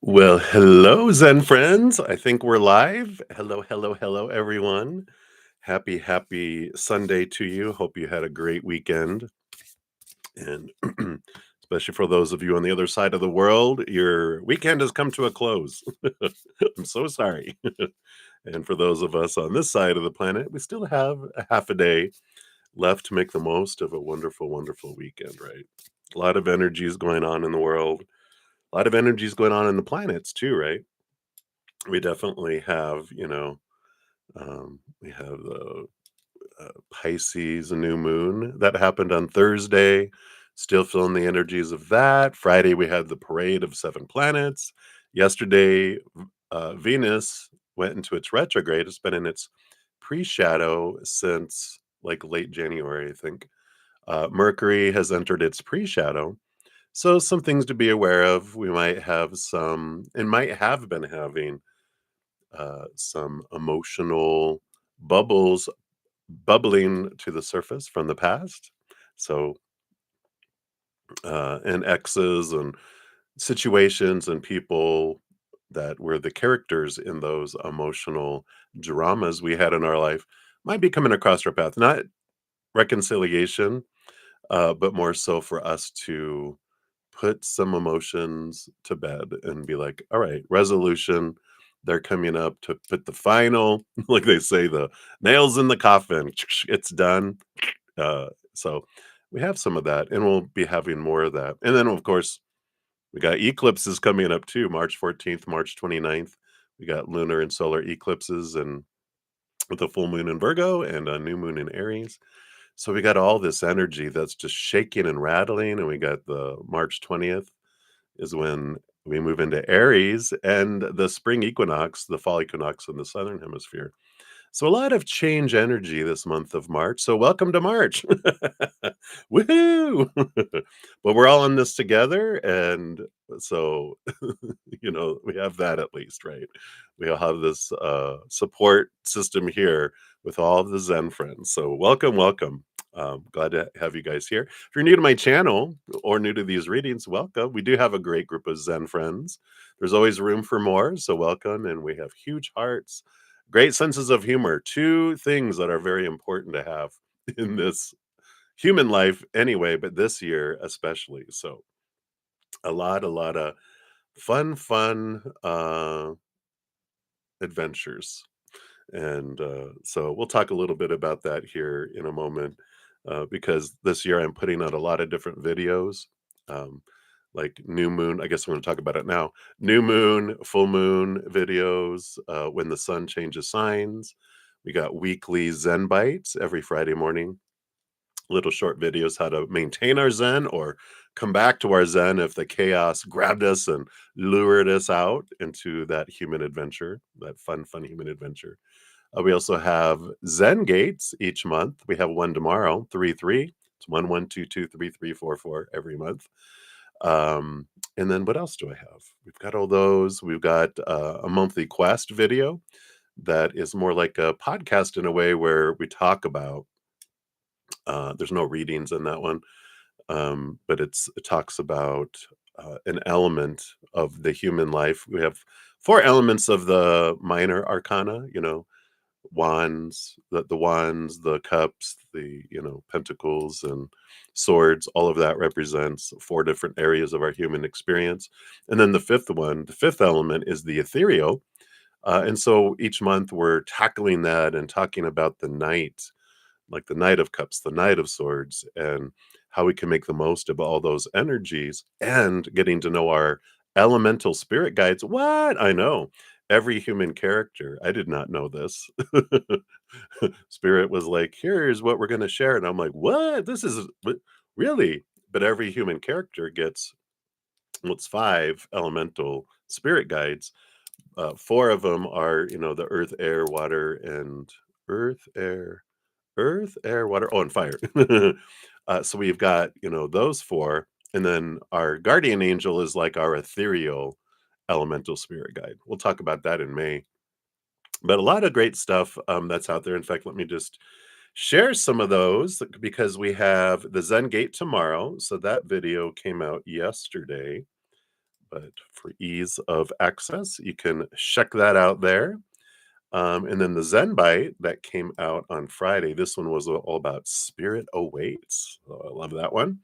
Well, hello, Zen friends. I think we're live. Hello, hello, hello, everyone. Happy Sunday to you. Hope you had a great weekend. And especially for those of you on the other side of the world, your weekend has come to a close. I'm so sorry. And for those of us on this side of the planet, we still have a half a day left to make the most of a wonderful, wonderful weekend, right? A lot of energies going on in the world, a lot of energies going on in the planets too, right? We definitely have, we have the Pisces new moon that happened on Thursday. Still feeling the energies of that. Friday, we had the parade of seven planets. Yesterday, Venus went into its retrograde. It's been in its pre shadow since like late January, I think. Mercury has entered its pre shadow. So, some things to be aware of. We might have some, and might have been having some emotional bubbles bubbling to the surface from the past. So, and exes and situations and people that were the characters in those emotional dramas we had in our life might be coming across our path. Not reconciliation, but more so for us to put some emotions to bed and be like, all right, resolution. They're coming up to put the final, like they say, the nails in the coffin. It's done. So we have some of that, and we'll be having more of that. And then, of course, we got eclipses coming up too, March 14th, March 29th. We got lunar and solar eclipses, and with a full moon in Virgo and a new moon in Aries. So we got all this energy that's just shaking and rattling, and we got the March 20th is when we move into Aries and the spring equinox, the fall equinox in the southern hemisphere. So a lot of change energy this month of March. So welcome to March. Woohoo! But we're all in this together, and so we have that at least, right? We all have this support system here with all of the Zen friends. So welcome, welcome. Glad to have you guys here. If you're new to my channel or new to these readings, welcome. We do have a great group of Zen friends. There's always room for more, so welcome. And we have huge hearts, great senses of humor, two things that are very important to have in this human life anyway, but this year especially. So a lot of fun adventures. And so we'll talk a little bit about that here in a moment, because this year I'm putting out a lot of different videos, um, like new moon. I guess we're going to talk about it now. New moon, full moon videos, when the sun changes signs. We got weekly Zen Bytes every Friday morning, little short videos how to maintain our Zen or come back to our Zen if the chaos grabbed us and lured us out into that human adventure, that fun human adventure. We also have Zen Gates each month. We have one tomorrow, 3-3. It's 11223344 every month. And then what else do I have? We've got all those. We've got a monthly quest video that is more like a podcast in a way where we talk about. There's no readings in that one, but it talks about an element of the human life. We have four elements of the minor arcana, wands, the wands, the cups, the pentacles and swords. All of that represents four different areas of our human experience. And then the fifth one, the fifth element, is the ethereal. And so each month we're tackling that and talking about the knight, like the knight of cups, the knight of swords, and how we can make the most of all those energies and getting to know our elemental spirit guides. What? I know. Every human character. I did not know this. Spirit was like, here's what we're going to share. And I'm like, what? This is really? But every human character gets what's five elemental spirit guides. Four of them are, the earth, air, water, and earth, air, water, and fire. So we've got, those four. And then our guardian angel is like our ethereal elemental spirit guide. We'll talk about that in May. But a lot of great stuff that's out there. In fact, let me just share some of those because we have the Zen Gate tomorrow. So that video came out yesterday. but for ease of access, you can check that out there. And then the Zen Bite that came out on Friday, this one was all about Spirit Awaits. So I love that one.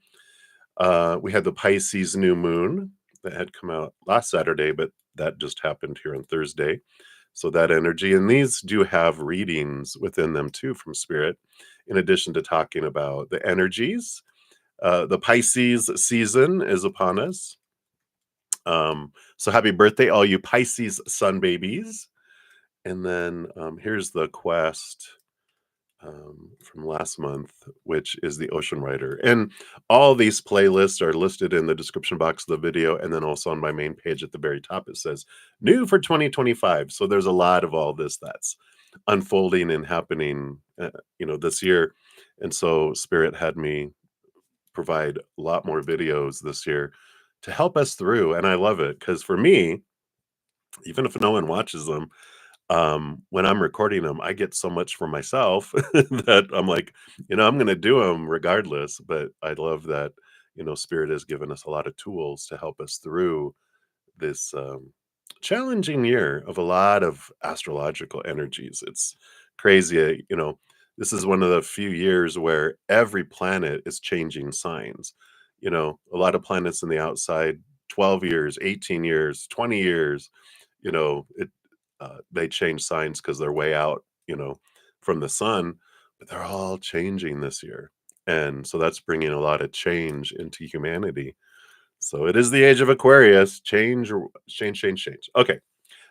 We had the Pisces new moon that had come out last Saturday, but that just happened here on Thursday. So that energy, and these do have readings within them too from Spirit, in addition to talking about the energies. The Pisces season is upon us. So happy birthday, all you Pisces sun babies. And then here's the quest from last month, which is the Ocean Rider. And all these playlists are listed in the description box of the video. And then also on my main page at the very top, it says new for 2025. So there's a lot of all this that's unfolding and happening, this year. And so Spirit had me provide a lot more videos this year to help us through. And I love it because for me, even if no one watches them, when I'm recording them, I get so much for myself that I'm like, I'm going to do them regardless. But I love that, Spirit has given us a lot of tools to help us through this challenging year of a lot of astrological energies. It's crazy. This is one of the few years where every planet is changing signs. A lot of planets in the outside, 12 years, 18 years, 20 years, they change signs because they're way out, from the sun, but they're all changing this year. And so that's bringing a lot of change into humanity. So it is the age of Aquarius. Change, change, change, change. Okay.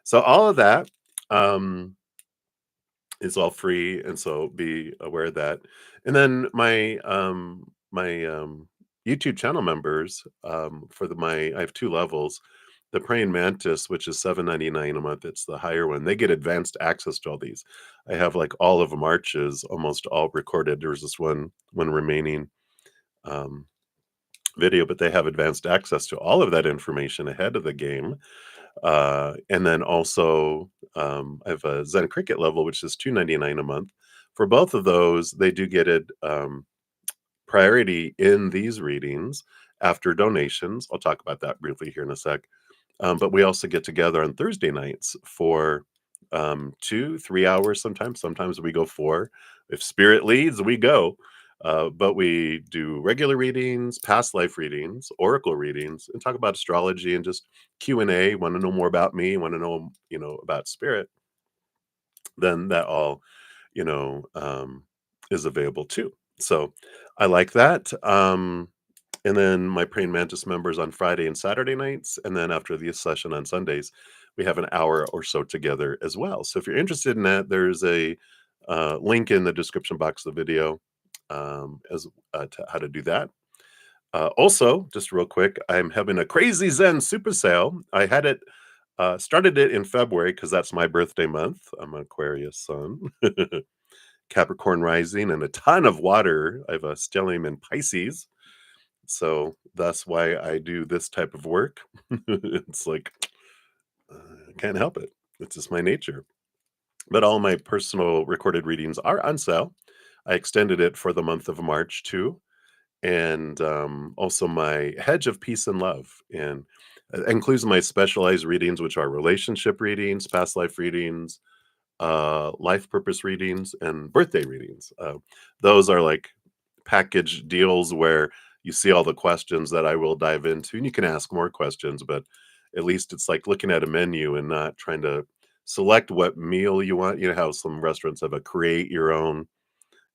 So all of that is all free. And so be aware of that. And then my YouTube channel members, I have two levels. The Praying Mantis, which is $7.99 a month, it's the higher one. They get advanced access to all these. I have like all of March's almost all recorded. There's this one remaining um, video, but they have advanced access to all of that information ahead of the game. And then also, I have a Zen Cricket level, which is $2.99 a month. For both of those, they do get it priority in these readings after donations. I'll talk about that briefly here in a sec. But we also get together on Thursday nights for 2-3 hours sometimes. Sometimes we go 4. If Spirit leads, we go. But we do regular readings, past life readings, oracle readings, and talk about astrology and just Q&A. Want to know more about me? Want to know, about Spirit? Then that all, you know, um, is available too. So I like that. And then my Praying Mantis members on Friday and Saturday nights. And then after the session on Sundays, we have an hour or so together as well. So if you're interested in that, there's a link in the description box of the video as to how to do that. Also, just real quick, I'm having a crazy Zen super sale. I had it started it in February because that's my birthday month. I'm an Aquarius sun, Capricorn rising, and a ton of water. I have a stellium in Pisces. So that's why I do this type of work. It's like, I can't help it. It's just my nature. But all my personal recorded readings are on sale. I extended it for the month of March too. And also my hedge of peace and love. And includes my specialized readings, which are relationship readings, past life readings, life purpose readings, and birthday readings. Those are like package deals where you see all the questions that I will dive into, and you can ask more questions, but at least it's like looking at a menu and not trying to select what meal you want. You know how some restaurants have a create your own,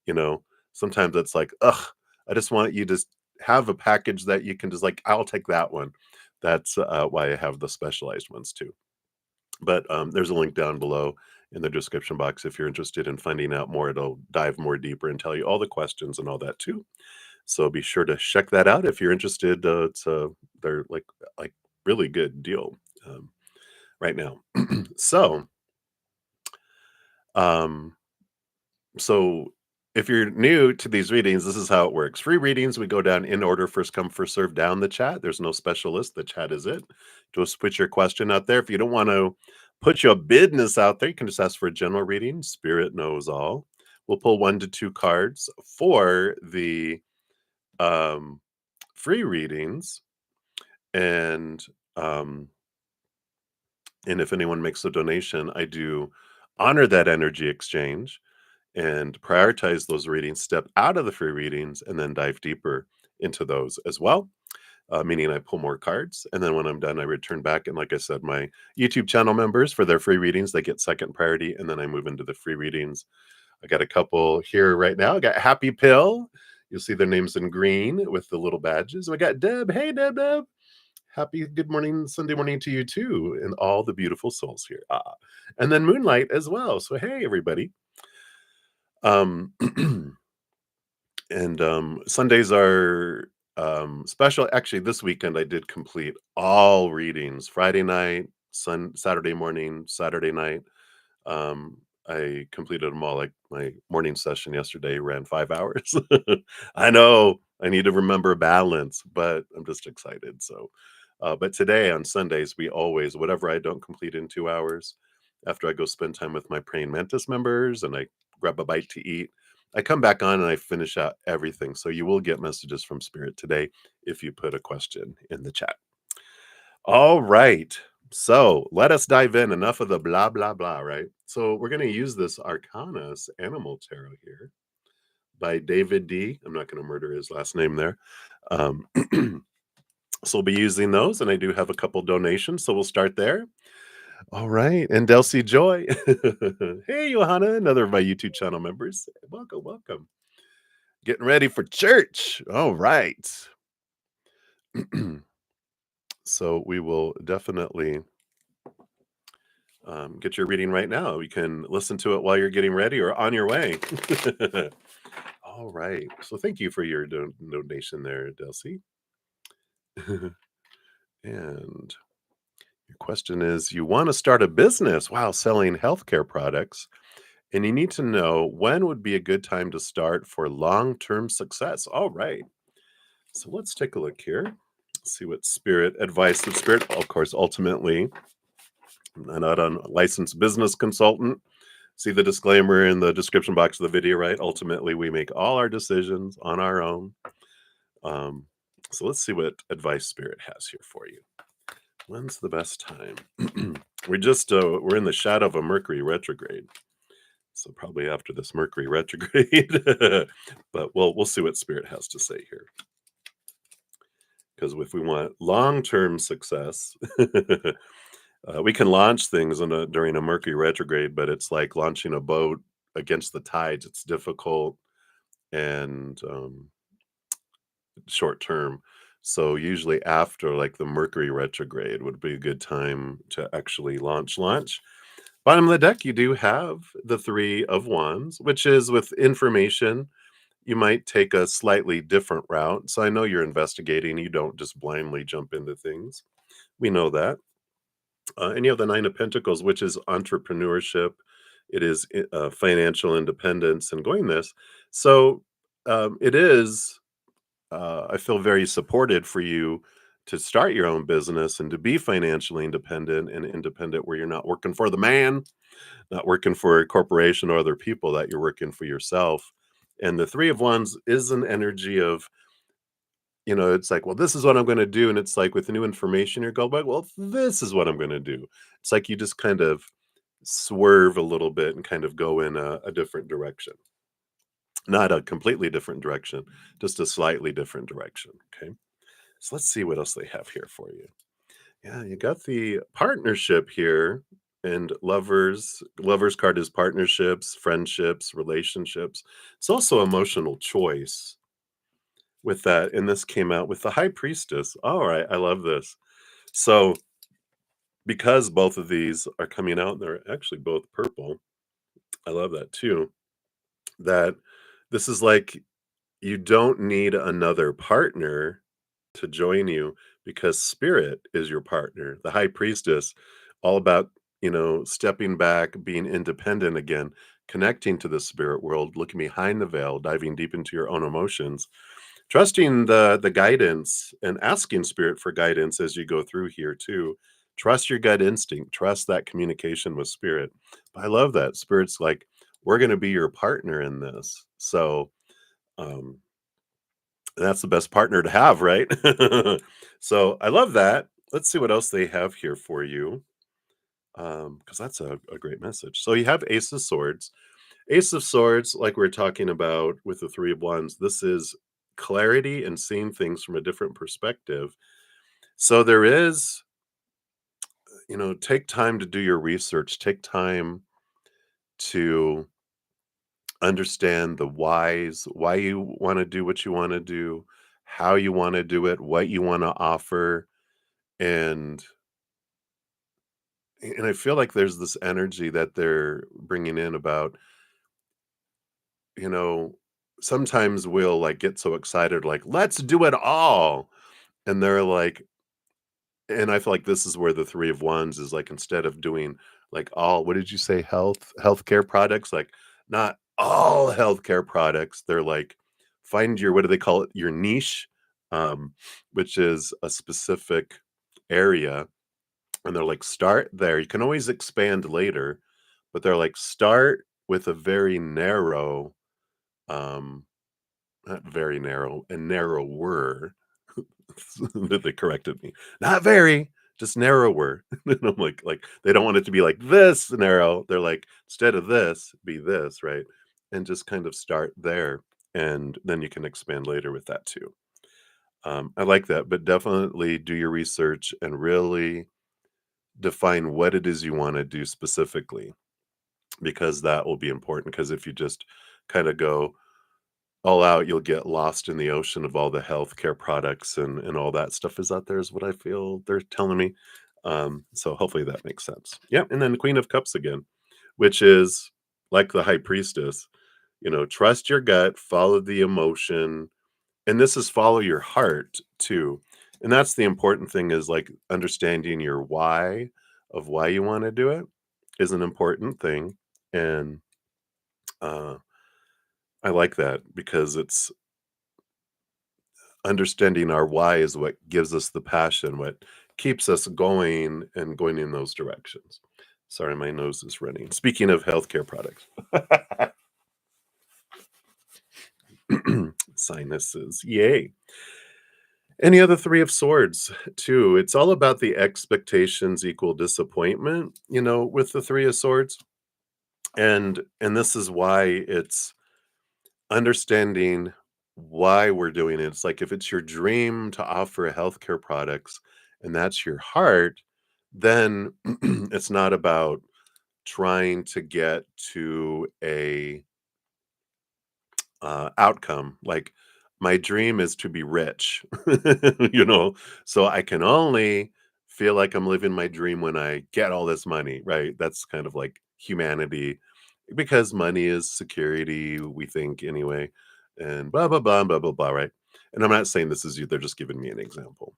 you know, sometimes it's like, ugh, I just want you to have a package that you can just like, I'll take that one. That's why I have the specialized ones too. But there's a link down below in the description box if you're interested in finding out more. It'll dive more deeper and tell you all the questions and all that too. So be sure to check that out if you're interested. They're like really good deal right now. So um, so if you're new to these readings, this is how it works. Free readings, we go down in order, first come, first serve down the chat. There's no special list. The chat is it. Just put your question out there. If you don't want to put your business out there, you can just ask for a general reading. Spirit knows all. We'll pull 1 to 2 cards for the free readings. And Um, and if anyone makes a donation, I do honor that energy exchange and prioritize those readings, step out of the free readings, and then dive deeper into those as well. Meaning I pull more cards, and then when I'm done, I return back. And like I said, my YouTube channel members for their free readings, they get second priority, and then I move into the free readings. I got a couple here right now. I got Happy Pill. You'll see their names in green with the little badges. We got Deb. Hey, Deb, Deb. Happy good morning, Sunday morning to you too, and all the beautiful souls here. And then Moonlight as well. So hey, everybody. Um, and Sundays are special. Actually, this weekend I did complete all readings. Friday night, Saturday morning, Saturday night. Um, I completed them all. Like my morning session yesterday ran 5 hours. I know I need to remember balance, but I'm just excited. So, but today on Sundays, we always, whatever I don't complete in 2 hours, after I go spend time with my Praying Mantis members and I grab a bite to eat, I come back on and I finish out everything. So you will get messages from Spirit today if you put a question in the chat. All right. So let us dive in. Enough of the blah, blah, blah, right? So we're going to use this Arcanas Animal Tarot here by David D. I'm not going to murder his last name there. Um, so we'll be using those, and I do have a couple donations, so we'll start there. All right. And Delcy Joy. Hey, Johanna, another of my YouTube channel members. Welcome, welcome. Getting ready for church. All right. So we will definitely get your reading right now. You can listen to it while you're getting ready or on your way. All right. So thank you for your donation there, Delcy. And your question is, you want to start a business while selling healthcare products, and you need to know when would be a good time to start for long-term success. All right. So let's take a look here. See what Spirit advice. The Spirit, of course, ultimately, I'm not a licensed business consultant. See the disclaimer in the description box of the video, right? Ultimately, we make all our decisions on our own. Um, so let's see what advice Spirit has here for you. When's the best time? We're in the shadow of a Mercury retrograde. So probably after this Mercury retrograde, but we'll see what Spirit has to say here. Because if we want long-term success, we can launch things during a Mercury retrograde, but it's like launching a boat against the tides. It's difficult and short term. So usually after like the Mercury retrograde would be a good time to actually launch. Bottom of the deck, you do have the Three of Wands, which is with information. You might take a slightly different route. So I know you're investigating. You don't just blindly jump into things. We know that. And you have the Nine of Pentacles, which is entrepreneurship. It is financial independence and going this. So it is, I feel very supported for you to start your own business and to be financially independent and independent where you're not working for the man, not working for a corporation or other people, that you're working for yourself. And the Three of Wands is an energy of, it's like, well, this is what I'm going to do. And it's like with new information, you're going, well, this is what I'm going to do. It's like you just kind of swerve a little bit and kind of go in a different direction. Not a completely different direction, just a slightly different direction. Okay. So let's see what else they have here for you. Yeah, you got the partnership here, and lovers card is partnerships, friendships, relationships. It's also emotional choice with that, and this came out with the high priestess. All right, I love this. So because both of these are coming out, they're actually both purple. I love that too. That this is like, you don't need another partner to join you, because spirit is your partner. The high priestess, all about, stepping back, being independent again, connecting to the spirit world, looking behind the veil, diving deep into your own emotions, trusting the guidance and asking spirit for guidance as you go through here too. Trust your gut instinct, trust that communication with spirit. But I love that spirit's like, we're going to be your partner in this. So that's the best partner to have, right? So I love that. let's see what else they have here for you. Because that's a great message. So you have Ace of Swords. Ace of Swords, like we're talking about with the Three of Wands, this is clarity and seeing things from a different perspective. So there is, take time to do your research, take time to understand the whys, why you want to do what you want to do, how you want to do it, what you want to offer. And and I feel like there's this energy that they're bringing in about, you know, sometimes we'll like get so excited, like, let's do it all. And they're like, and I feel like this is where the Three of Wands is like, instead of doing like all, what did you say, healthcare products, like not all healthcare products, they're like, find your, what do they call it, your niche, um, which is a specific area. And they're like, start there. You can always expand later, but they're like, start with a very narrow, um, not very narrow, and narrower. They corrected me. Not very, just narrower. And I'm like they don't want it to be like this narrow. They're like, instead of this, be this, right? And just kind of start there. And then you can expand later with that too. I like that, but definitely do your research and really define what it is you want to do specifically, because that will be important. Because if you just kind of go all out, you'll get lost in the ocean of all the healthcare products and all that stuff is out there is what I feel they're telling me. So hopefully that makes sense. Yeah, and then the Queen of Cups again, which is like the High Priestess, trust your gut, follow the emotion, and this is follow your heart too. And that's the important thing, is like understanding your why of why you want to do it is an important thing. And uh I like that because it's understanding our why is what gives us the passion, what keeps us going and going in those directions. Sorry, my nose is running. Speaking of healthcare products, sinuses, yay. Any other Three of Swords, too. It's all about the expectations equal disappointment, with the Three of Swords. And this is why it's understanding why we're doing it. It's like if it's your dream to offer healthcare products and that's your heart, then it's not about trying to get to a outcome. Like my dream is to be rich, so I can only feel like I'm living my dream when I get all this money, right? That's kind of like humanity, because money is security, we think anyway, and blah, blah, blah, blah, blah, blah, right? And I'm not saying this is you, they're just giving me an example.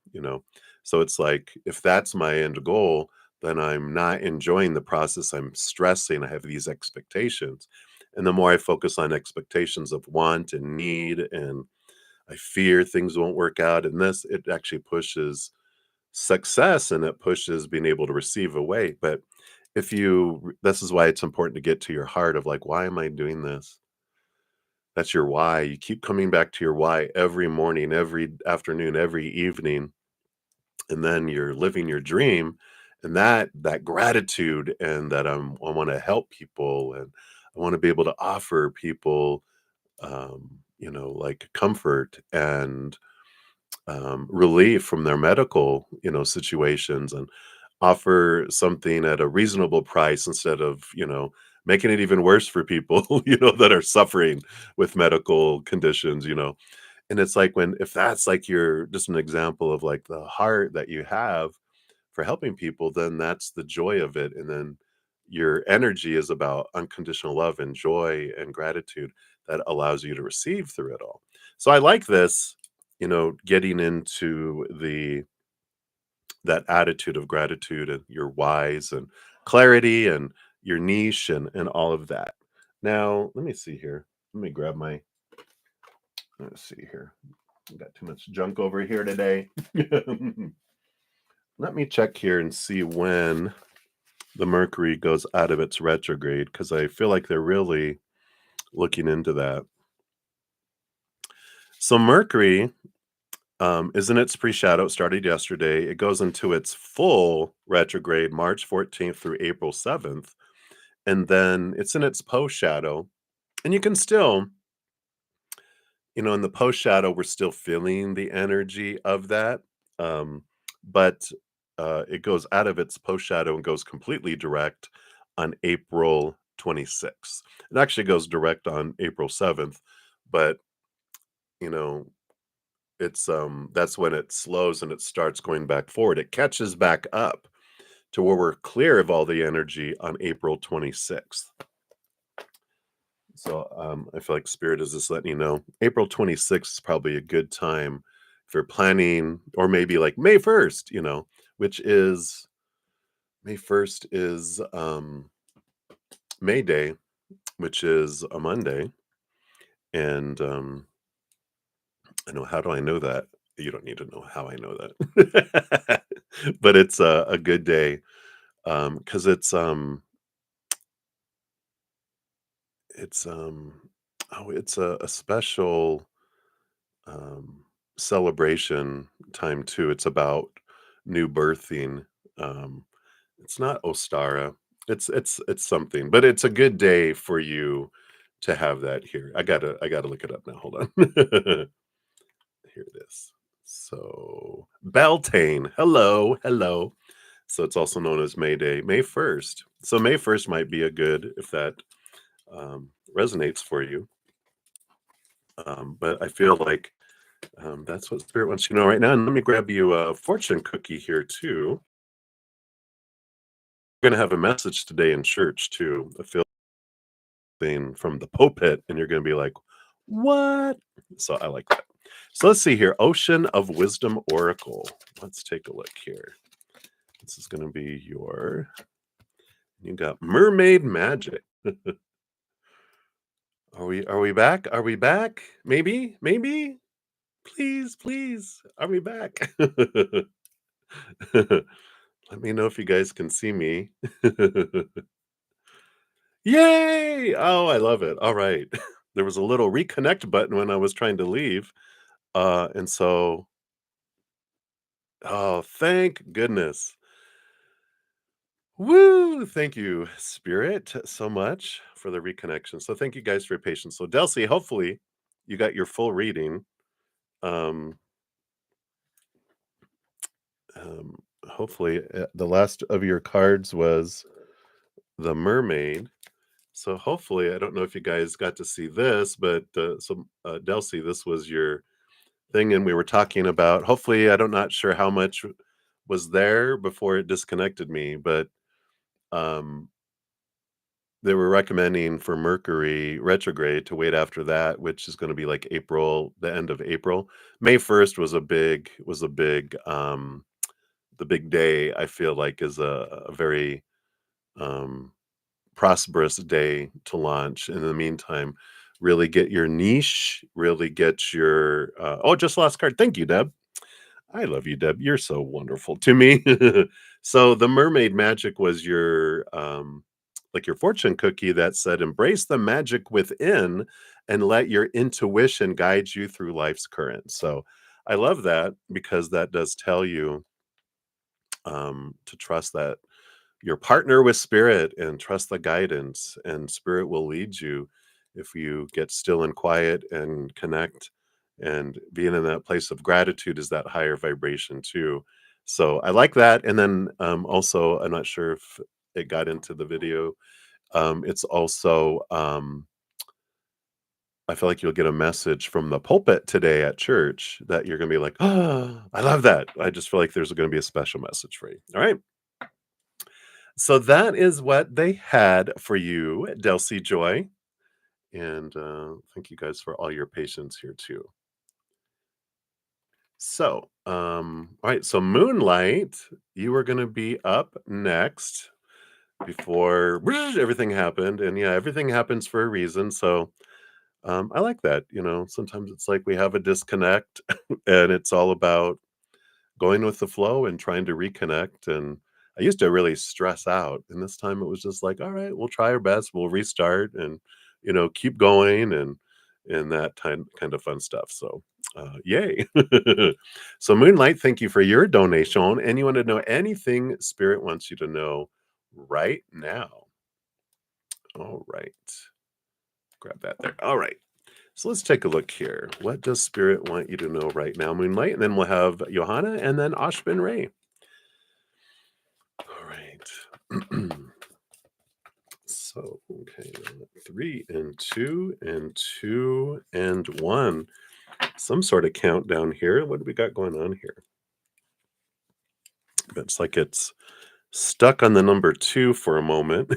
So it's like, if that's my end goal, then I'm not enjoying the process. I'm stressing. I have these expectations. And the more I focus on expectations of want and need, and I fear things won't work out, and this, it actually pushes success and it pushes being able to receive away. But this is why it's important to get to your heart of like, why am I doing this? That's your why. You keep coming back to your why every morning, every afternoon, every evening, and then you're living your dream. And that gratitude, and that I want to help people, and I want to be able to offer people, like comfort and relief from their medical, situations, and offer something at a reasonable price instead of, making it even worse for people, that are suffering with medical conditions. And it's like, if that's like your, just an example of like the heart that you have for helping people, then that's the joy of it. And then your energy is about unconditional love and joy and gratitude that allows you to receive through it all. So I like this, getting into that attitude of gratitude and your whys and clarity and your niche and all of that. Now, let me see here. Let me grab my, let's see here. I got too much junk over here today. Let me check here and see when the Mercury goes out of its retrograde, because I feel like they're really looking into that. So Mercury is in its pre-shadow. It started yesterday. It goes into its full retrograde March 14th through April 7th, and then it's in its post-shadow. And you can still, in the post-shadow, we're still feeling the energy of that, but, it goes out of its post-shadow and goes completely direct on April 26th. It actually goes direct on April 7th, but, you know, that's when it slows and it starts going back forward. It catches back up to where we're clear of all the energy on April 26th. So I feel like Spirit is just letting you know April 26th is probably a good time if you're planning, or maybe like May 1st, which is May 1st is May Day, which is a Monday. And I know, how do I know that? You don't need to know how I know that. But it's a good day, because it's oh, it's a special um, celebration time too. It's about new birthing. Um, it's not Ostara. It's something, but it's a good day for you to have that here. I gotta look it up now. Hold on. Here it is. So Beltane. Hello, hello. So it's also known as May Day, May 1st. So May 1st might be a good, if that resonates for you. But I feel like that's what Spirit wants you to know right now. And let me grab you a fortune cookie here too. We're gonna have a message today in church too. I feel thing from the pulpit, and you're gonna be like, "What?" So I like that. So let's see here. Ocean of Wisdom Oracle. Let's take a look here. This is gonna be your. You got mermaid magic. Are we back? Are we back? Maybe, maybe. Please, please. Are we back? Let me know if you guys can see me. Yay! Oh, I love it. All right. There was a little reconnect button when I was trying to leave. And so, oh, thank goodness. Woo! Thank you, Spirit, so much for the reconnection. So thank you guys for your patience. So Delcy, hopefully you got your full reading. Um, Hopefully the last of your cards was the mermaid. So hopefully, I don't know if you guys got to see this, but Delcy, this was your thing, and we were talking about. Hopefully, not sure how much was there before it disconnected me, but um, they were recommending for Mercury retrograde to wait after that, which is going to be like April, the end of April. May 1st was the big day. I feel like is a very um, prosperous day to launch. In the meantime, really get your niche, really get your oh, just last card. Thank you, Deb. I love you, Deb. You're so wonderful to me. So the mermaid magic was your like your fortune cookie that said embrace the magic within and let your intuition guide you through life's current. So I love that because that does tell you to trust that your partner with spirit and trust the guidance, and spirit will lead you if you get still and quiet and connect, and being in that place of gratitude is that higher vibration too. So I like that. And then also, I'm not sure if it got into the video. It's also I feel like you'll get a message from the pulpit today at church that you're going to be like, oh, I love that. I just feel like there's going to be a special message for you. All right. So that is what they had for you, Delcy Joy. And thank you guys for all your patience here too. So, all right. So, Moonlight, you are going to be up next before everything happened. And yeah, everything happens for a reason. So, I like that. Sometimes it's like we have a disconnect and it's all about going with the flow and trying to reconnect. And I used to really stress out, and this time it was just like, all right, we'll try our best, we'll restart, and keep going, and that kind of fun stuff. So Yay. So, Moonlight, thank you for your donation. And you want to know anything Spirit wants you to know right now. All right. Grab that there. All right. So let's take a look here. What does Spirit want you to know right now, Moonlight? And then we'll have Johanna and then Ashbin Ray. All right. So, okay, 3 and 2 and 2 and 1. Some sort of countdown here. What do we got going on here? It's like it's stuck on the number 2 for a moment.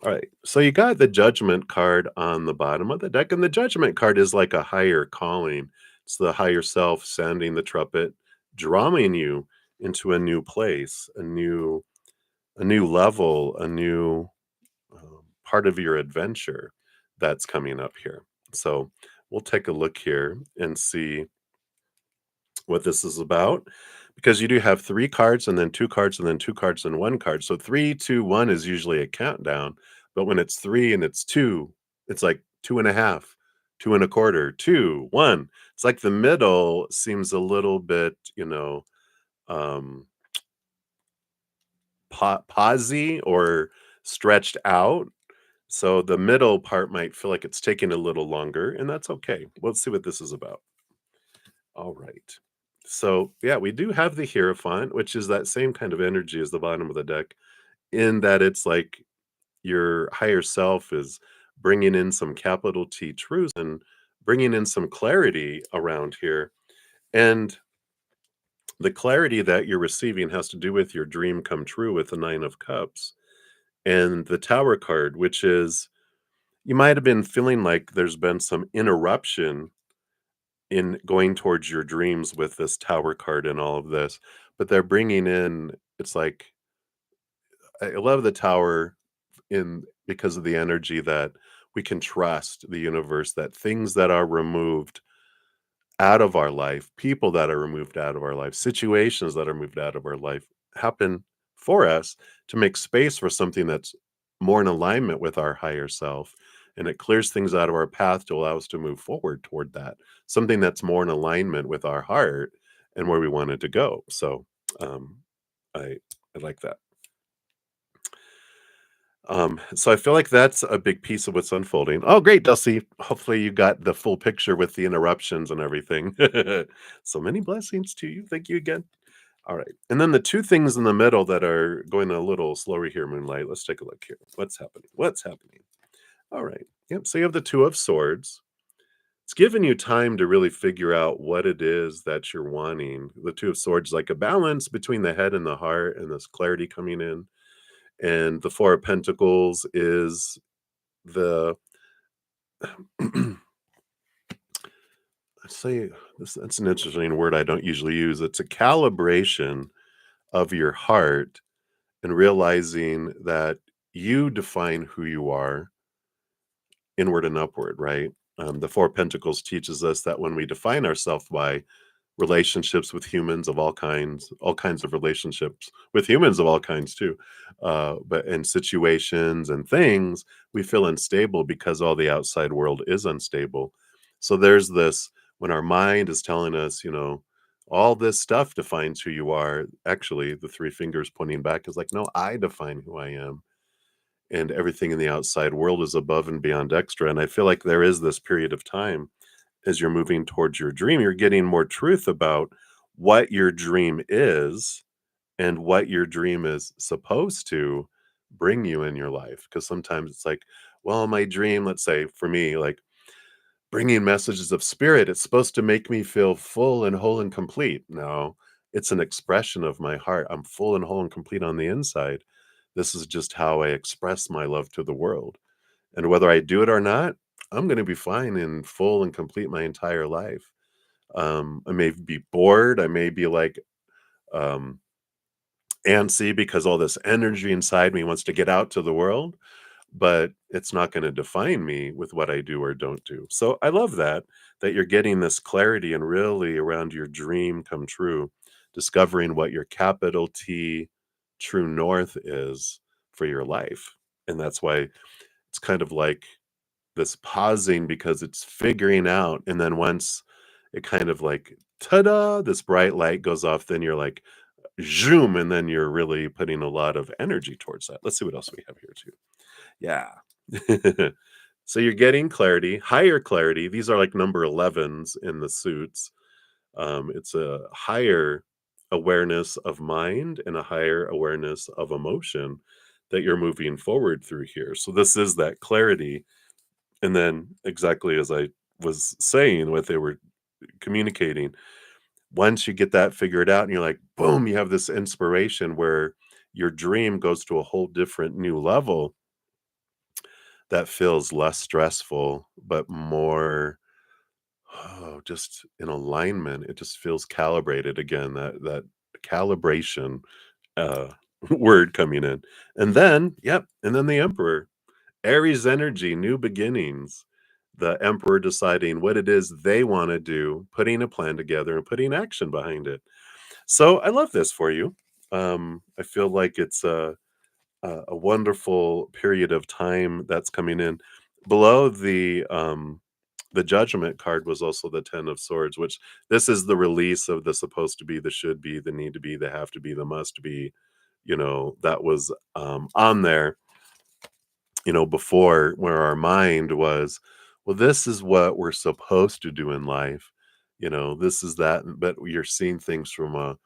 All right. So you got the Judgment card on the bottom of the deck, and the Judgment card is like a higher calling. It's the higher self sounding the trumpet, drawing you into a new place, a new level, a new part of your adventure that's coming up here. So we'll take a look here and see what this is about, because you do have 3 cards and then 2 cards and then 2 cards and 1 card. So 3, 2, 1 is usually a countdown, but when it's 3 and it's 2, it's like 2 and a half, 2 and a quarter, 2, 1. It's like the middle seems a little bit, um, pausey or stretched out. So the middle part might feel like it's taking a little longer, and that's okay. Let's see what this is about. All right. So, yeah, we do have the Hierophant, which is that same kind of energy as the bottom of the deck, in that it's like your higher self is bringing in some capital T truths and bringing in some clarity around here. And the clarity that you're receiving has to do with your dream come true with the 9 of Cups and the Tower card, which is you might have been feeling like there's been some interruption in going towards your dreams with this Tower card and all of this, but they're bringing in it's like I love the Tower in because of the energy that we can trust the universe, that things that are removed out of our life, people that are removed out of our life, situations that are moved out of our life happen for us to make space for something that's more in alignment with our higher self. And it clears things out of our path to allow us to move forward toward that, something that's more in alignment with our heart and where we wanted to go. So um, I, I like that. So I feel like that's a big piece of what's unfolding. Oh, great, Dusty. Hopefully you got the full picture with the interruptions and everything. So many blessings to you. Thank you again. All right. And then the 2 things in the middle that are going a little slower here, Moonlight. Let's take a look here. What's happening? What's happening? All right. Yep. So you have the 2 of Swords. It's given you time to really figure out what it is that you're wanting. The 2 of Swords, like a balance between the head and the heart, and this clarity coming in. And the 4 of Pentacles is the I say that's an interesting word I don't usually use. It's a calibration of your heart and realizing that you define who you are inward and upward, right? The 4 Pentacles teaches us that when we define ourselves by relationships with humans of all kinds of relationships with humans of all kinds too, but in situations and things, we feel unstable because all the outside world is unstable. So there's this when our mind is telling us, all this stuff defines who you are. Actually, the 3 fingers pointing back is like, no, I define who I am and everything in the outside world is above and beyond extra. And I feel like there is this period of time as you're moving towards your dream, you're getting more truth about what your dream is and what your dream is supposed to bring you in your life. Because sometimes it's like, well, my dream, let's say for me, like bringing messages of spirit, it's supposed to make me feel full and whole and complete. No, it's an expression of my heart. I'm full and whole and complete on the inside. This is just how I express my love to the world. And whether I do it or not, I'm going to be fine and full and complete my entire life. I may be bored. I may be like um, antsy because all this energy inside me wants to get out to the world, but it's not going to define me with what I do or don't do. So I love that you're getting this clarity and really around your dream come true, discovering what your capital T true north is for your life. And that's why it's kind of like this pausing because it's figuring out. And then once it kind of like, ta-da, this bright light goes off, then you're like, zoom, and then you're really putting a lot of energy towards that. Let's see what else we have here too. Yeah. So you're getting clarity, higher clarity. These are like number 11s in the suits. It's a higher awareness of mind and a higher awareness of emotion that you're moving forward through here. So this is that clarity. And then exactly as I was saying, what they were communicating, once you get that figured out and you're like, boom, you have this inspiration where your dream goes to a whole different new level that feels less stressful, but more, oh, just in alignment. It just feels calibrated again, that calibration uh word coming in. And then, yep, and then the Emperor. Aries energy, new beginnings. The Emperor deciding what it is they want to do, putting a plan together and putting action behind it. So I love this for you. I feel like it's a wonderful period of time that's coming in. Below the Judgment card was also the Ten of Swords, which this is the release of the supposed to be, the should be, the need to be, the have to be, the must be. That was on there. Before, where our mind was, well, this is what we're supposed to do in life. This is that, but you're seeing things from a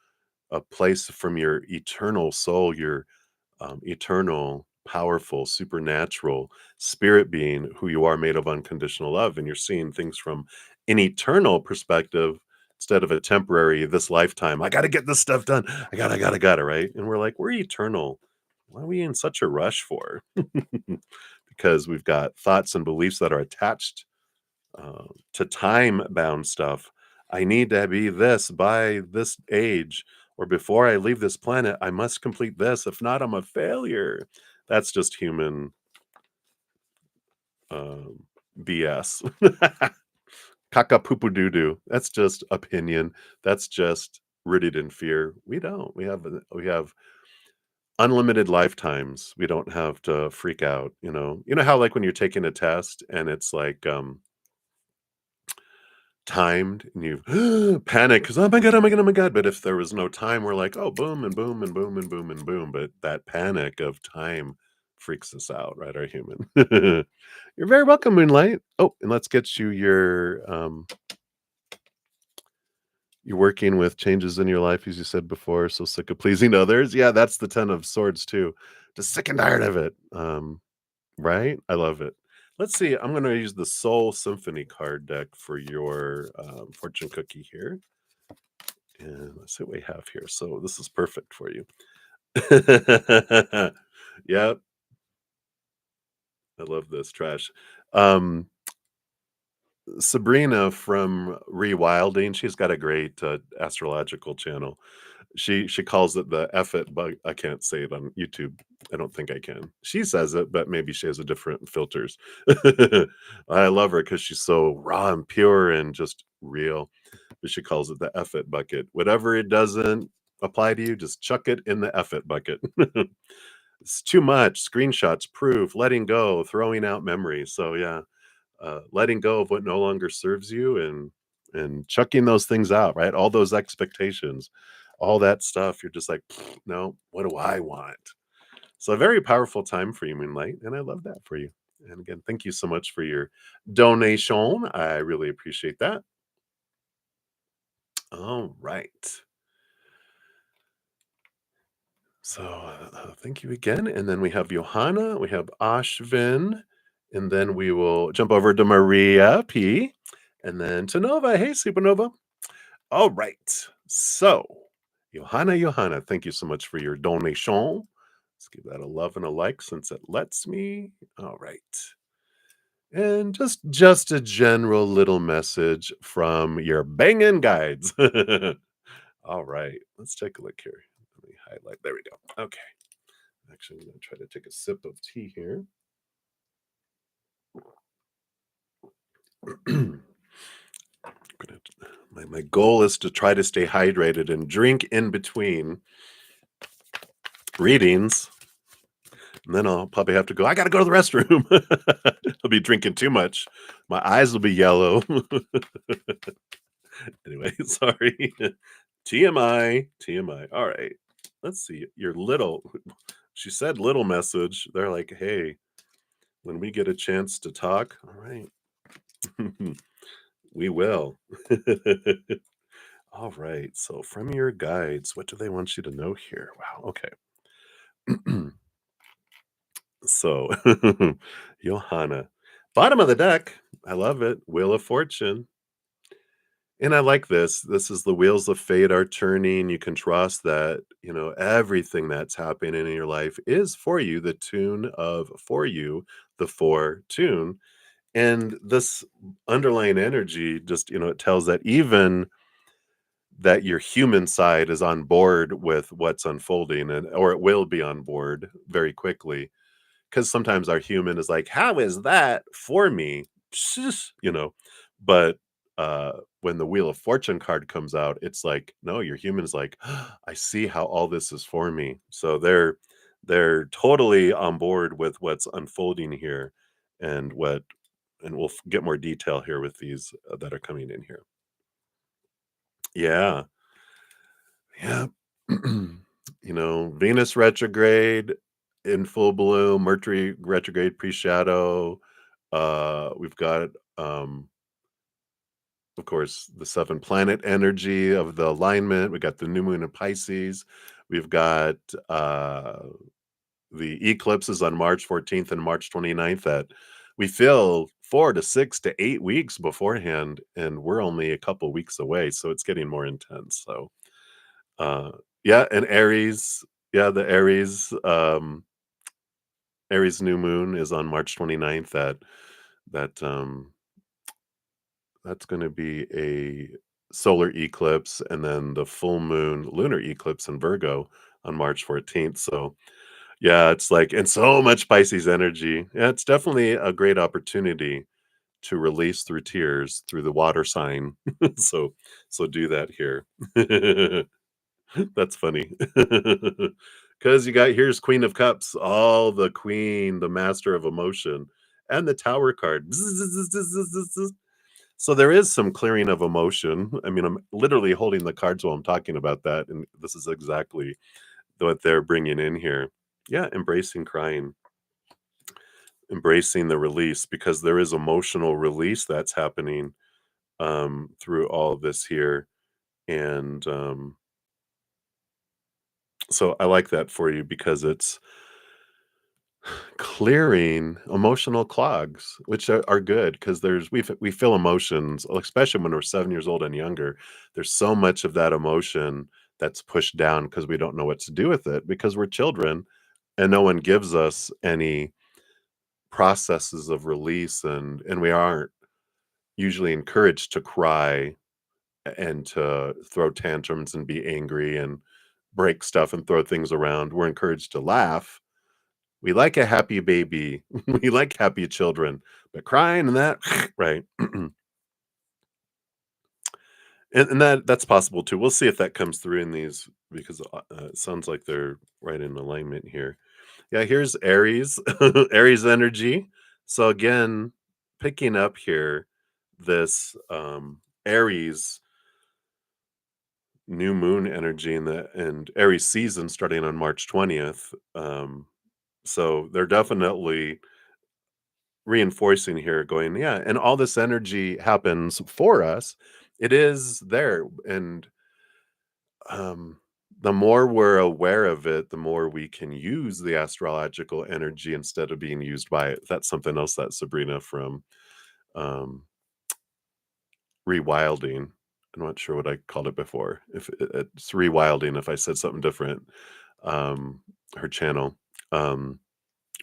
place from your eternal soul, your eternal, powerful, supernatural spirit being who you are, made of unconditional love. And you're seeing things from an eternal perspective instead of a temporary, this lifetime. I got to get this stuff done. I got to, right? And we're like, we're eternal. What are we in such a rush for? Because we've got thoughts and beliefs that are attached to time bound stuff. I need to be this by this age, or before I leave this planet, I must complete this. If not, I'm a failure. That's just human um, BS. Kaka poo doo doo. That's just opinion. That's just rooted in fear. We don't. We have unlimited lifetimes. We don't have to freak out. You know how, like, when you're taking a test and it's like timed and you panic because, oh my god, oh my god, oh my god. But if there was no time, we're like, oh, boom and boom and boom and boom and boom. But that panic of time freaks us out, right? Our human. You're very welcome, Moonlight. Oh, and let's get you you're working with changes in your life, as you said before, so sick of pleasing others. Yeah, that's the Ten of Swords too. Just sick and tired of it. Right? I love it. Let's see. I'm going to use the Soul Symphony card deck for your fortune cookie here. And let's see what we have here. So this is perfect for you. Yep. I love this trash. Um, Sabrina from Rewilding, she's got a great astrological channel. She calls it the F it bug. I can't say it on YouTube. I don't think I can. She says it, but maybe she has a different filters. I love her because she's so raw and pure and just real. But she calls it the F it bucket. Whatever it doesn't apply to you, just chuck it in the F it bucket. It's too much. Screenshots, proof, letting go, throwing out memories. So yeah, letting go of what no longer serves you and chucking those things out, right? All those expectations, all that stuff. You're just like, no, what do I want? So a very powerful time for you, Moonlight, and I love that for you. And again, thank you so much for your donation. I really appreciate that. All right. So thank you again. And then we have Johanna, we have Ashvin, and then we will jump over to Maria P. And then to Nova. Hey, Supernova. All right. So, Johanna, thank you so much for your donation. Let's give that a love and a like since it lets me. All right. And just a general little message from your banging guides. All right. Let's take a look here. Let me highlight. There we go. Okay. Actually, I'm going to try to take a sip of tea here. My goal is to try to stay hydrated and drink in between readings. And then I'll probably have to go, I got to go to the restroom. I'll be drinking too much. My eyes will be yellow. Anyway, sorry. TMI, TMI. All right. Let's see. Your little, she said little message. They're like, hey, when we get a chance to talk, all right, we will. All right. So, from your guides, what do they want you to know here? Wow. Okay. So, Johanna, bottom of the deck. I love it. Wheel of Fortune. And I like this. This is the wheels of fate are turning. You can trust that, everything that's happening in your life is for you, the tune of for you, the for tune. And this underlying energy just, it tells that even that your human side is on board with what's unfolding and or it will be on board very quickly. Because sometimes our human is like, how is that for me? you know, but when the Wheel of Fortune card comes out, it's like, no, your human is like, I see how all this is for me. So they're totally on board with what's unfolding here and and we'll get more detail here with these that are coming in here. Yeah. Yeah. Venus retrograde in full bloom, Mercury retrograde pre-shadow. We've got, of course, the seven planet energy of the alignment. We got the new moon in Pisces. We've got the eclipses on March 14th and March 29th that we feel 4 to 6 to 8 weeks beforehand, and we're only a couple weeks away, so it's getting more intense. So uh, yeah, and Aries, yeah, the Aries new moon is on March 29th. That that's going to be a solar eclipse, and then the full moon lunar eclipse in Virgo on March 14th. So yeah, it's like and so much Pisces energy. Yeah, it's definitely a great opportunity to release through tears through the water sign. so so do that here. That's funny. Because you got here's Queen of Cups, all the queen, the master of emotion, and the Tower card. So there is some clearing of emotion. I mean, I'm literally holding the cards while I'm talking about that, and this is exactly what they're bringing in here. Yeah, embracing crying, embracing the release, because there is emotional release that's happening through all of this here, and so I like that for you because it's clearing emotional clogs, which are good because we feel emotions, especially when we're 7 years old and younger. There's so much of that emotion that's pushed down because we don't know what to do with it because we're children and no one gives us any processes of release and we aren't usually encouraged to cry and to throw tantrums and be angry and break stuff and throw things around. We're encouraged to laugh. We like a happy baby. We like happy children, but crying and that, right? And that's possible too. We'll see if that comes through in these because it sounds like they're right in alignment here. Yeah, here's Aries, Aries energy. So again, picking up here this Aries new moon energy in the and Aries season starting on March 20th. So they're definitely reinforcing here going yeah and all this energy happens for us it is there and um the more we're aware of it the more we can use the astrological energy instead of being used by it. That's something else that Sabrina from um rewilding, I'm not sure what I called it before, if it's rewilding if I said something different, um her channel, um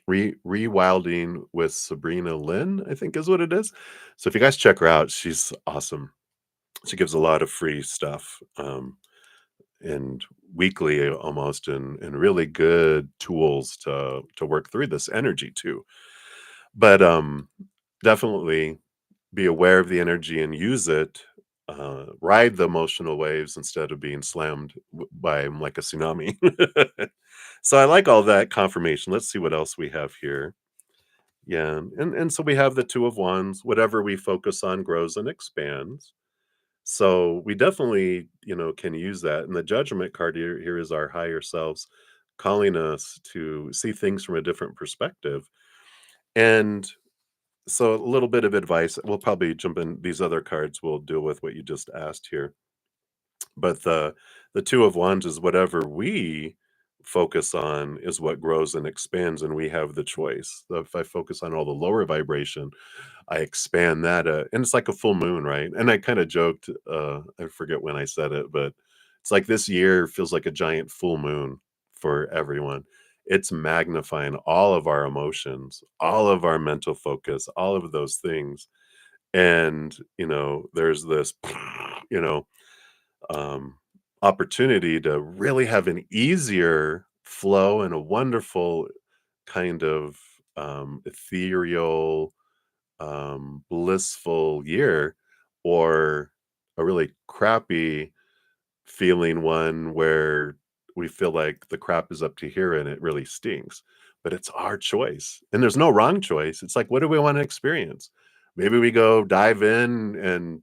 Rewilding with Sabrina Lynn, I think is what it is. So if you guys check her out, she's awesome. She gives a lot of free stuff, and weekly almost and really good tools to work through this energy too. But definitely be aware of the energy and use it. Ride the emotional waves instead of being slammed by 'em like a tsunami. So I like all that confirmation. Let's see what else we have here. Yeah, and so we have the Two of Wands. Whatever we focus on grows and expands. So we definitely, can use that. And the judgment card here is our higher selves calling us to see things from a different perspective. And so a little bit of advice. We'll probably jump in these other cards. We'll deal with what you just asked here. But the two of wands is whatever we focus on is what grows and expands, and we have the choice. So if I focus on all the lower vibration, I expand that, and it's like a full moon, right? And I kind of joked, I forget when I said it, but it's like this year feels like a giant full moon for everyone. It's magnifying all of our emotions, all of our mental focus, all of those things. And, there's this, you know, um, opportunity to really have an easier flow and a wonderful kind of ethereal, blissful year, or a really crappy feeling one where we feel like the crap is up to here and it really stinks. But it's our choice. And there's no wrong choice. It's like, what do we want to experience? Maybe we go dive in and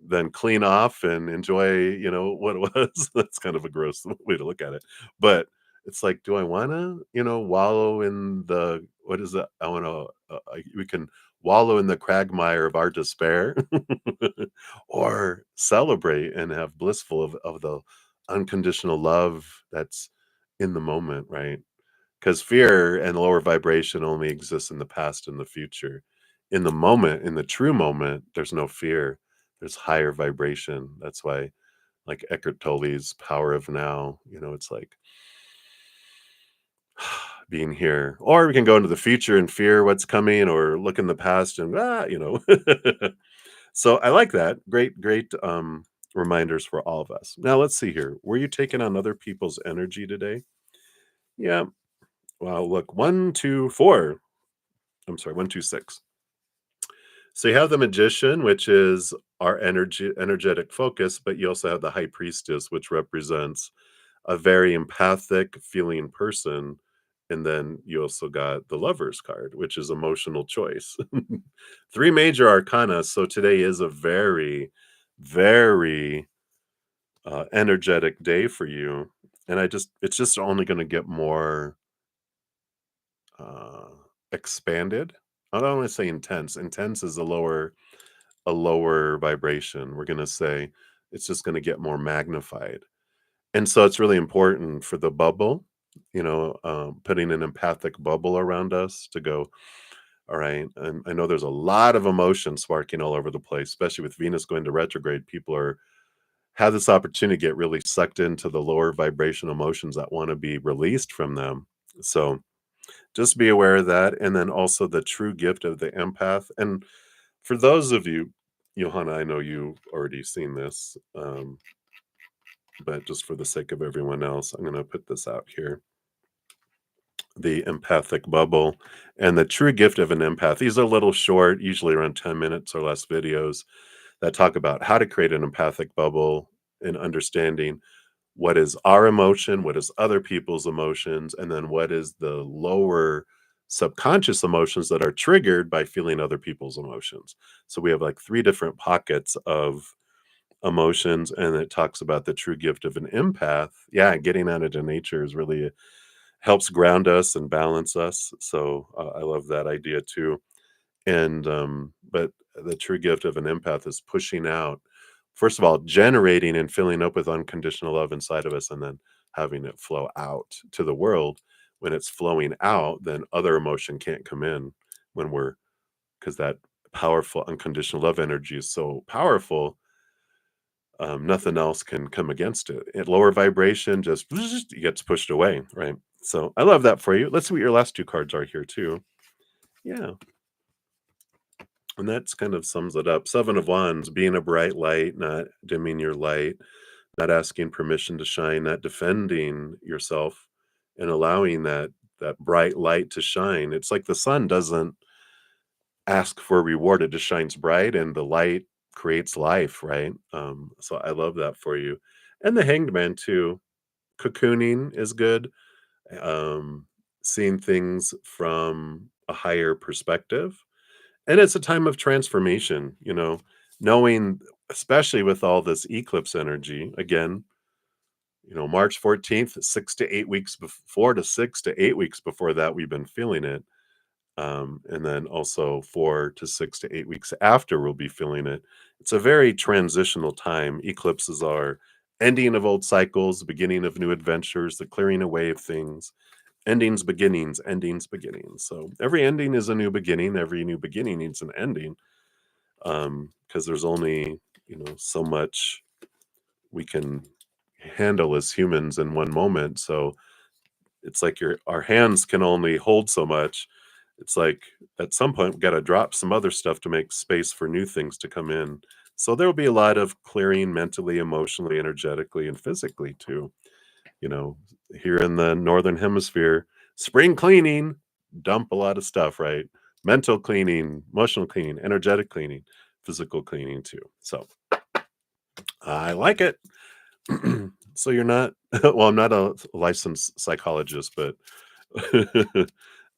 then clean off and enjoy, what it was. That's kind of a gross way to look at it. But it's like, do I wanna, wallow in the what is it? I wanna we can wallow in the quagmire of our despair or celebrate and have blissful of the unconditional love that's in the moment, right? Because fear and lower vibration only exists in the past and the future. In the moment, in the true moment, there's no fear. There's higher vibration. That's why, like Eckhart Tolle's Power of Now, it's like being here. Or we can go into the future and fear what's coming, or look in the past and So I like that. Great, great reminders for all of us. Now let's see here. Were you taking on other people's energy today? Yeah. Well, look, 1, 2, 4. I'm sorry, 1, 2, 6. So you have the magician, which is our energetic focus, but you also have the high priestess, which represents a very empathic feeling person. And then you also got the lover's card, which is emotional choice. Three major arcana. So today is a very, very energetic day for you. And it's just only going to get more uh, expanded. I don't want to say intense. Intense is a lower vibration. We're going to say it's just going to get more magnified. And so it's really important for the bubble, putting an empathic bubble around us to go, all right. And I know there's a lot of emotion sparking all over the place, especially with Venus going to retrograde. People have this opportunity to get really sucked into the lower vibration emotions that want to be released from them. So just be aware of that. And then also the true gift of the empath. And for those of you, Johanna, I know you've already seen this, but just for the sake of everyone else, I'm going to put this out here. The empathic bubble and the true gift of an empath. These are little short, usually around 10 minutes or less videos that talk about how to create an empathic bubble and understanding what is our emotion, what is other people's emotions, and then what is the lower subconscious emotions that are triggered by feeling other people's emotions. So we have like three different pockets of emotions, and it talks about the true gift of an empath. Yeah, getting out into nature is really helps ground us and balance us. So I love that idea too. And but the true gift of an empath is pushing out, first of all, generating and filling up with unconditional love inside of us, and then having it flow out to the world. When it's flowing out, then other emotion can't come in when we're because that powerful unconditional love energy is so powerful. Nothing else can come against it. At lower vibration, just gets pushed away, right? So I love that for you. Let's see what your last two cards are here too. Yeah, and that's kind of sums it up. Seven of Wands, being a bright light, not dimming your light, not asking permission to shine, not defending yourself, and allowing that bright light to shine. It's like the sun doesn't ask for a reward; it just shines bright, and the light creates life, right? So I love that for you, and the Hanged Man too. Cocooning is good. Um, Seeing things from a higher perspective. And it's a time of transformation, knowing especially with all this eclipse energy. Again, March 14th, 6 to 8 weeks before, 4 to 6 to 8 weeks before that, we've been feeling it. And then also 4 to 6 to 8 weeks after, we'll be feeling it. It's a very transitional time. Eclipses are ending of old cycles, beginning of new adventures, the clearing away of things, endings, beginnings, endings, beginnings. So every ending is a new beginning. Every new beginning needs an ending, because there's only, so much we can handle as humans in one moment. So it's like our hands can only hold so much. It's like at some point we got to drop some other stuff to make space for new things to come in. So there will be a lot of clearing mentally, emotionally, energetically, and physically too. You know, Here in the northern hemisphere, spring cleaning, dump a lot of stuff, right? Mental cleaning, emotional cleaning, energetic cleaning, physical cleaning too. So I like it. So you're not, well, I'm not a licensed psychologist, but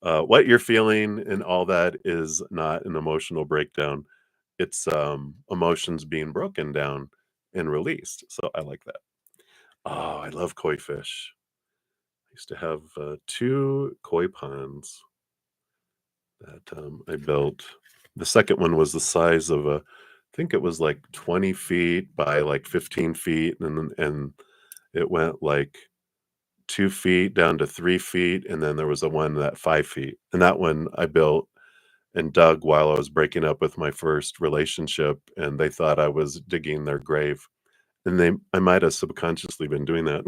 what you're feeling and all that is not an emotional breakdown. It's emotions being broken down and released. So I like that. Oh, I love koi fish. I used to have two koi ponds that I built. The second one was the size of I think it was like 20 feet by like 15 feet, and it went like 2 feet down to 3 feet, and then there was a one at 5 feet. And that one I built and dug while I was breaking up with my first relationship, and they thought I was digging their grave. And I might have subconsciously been doing that.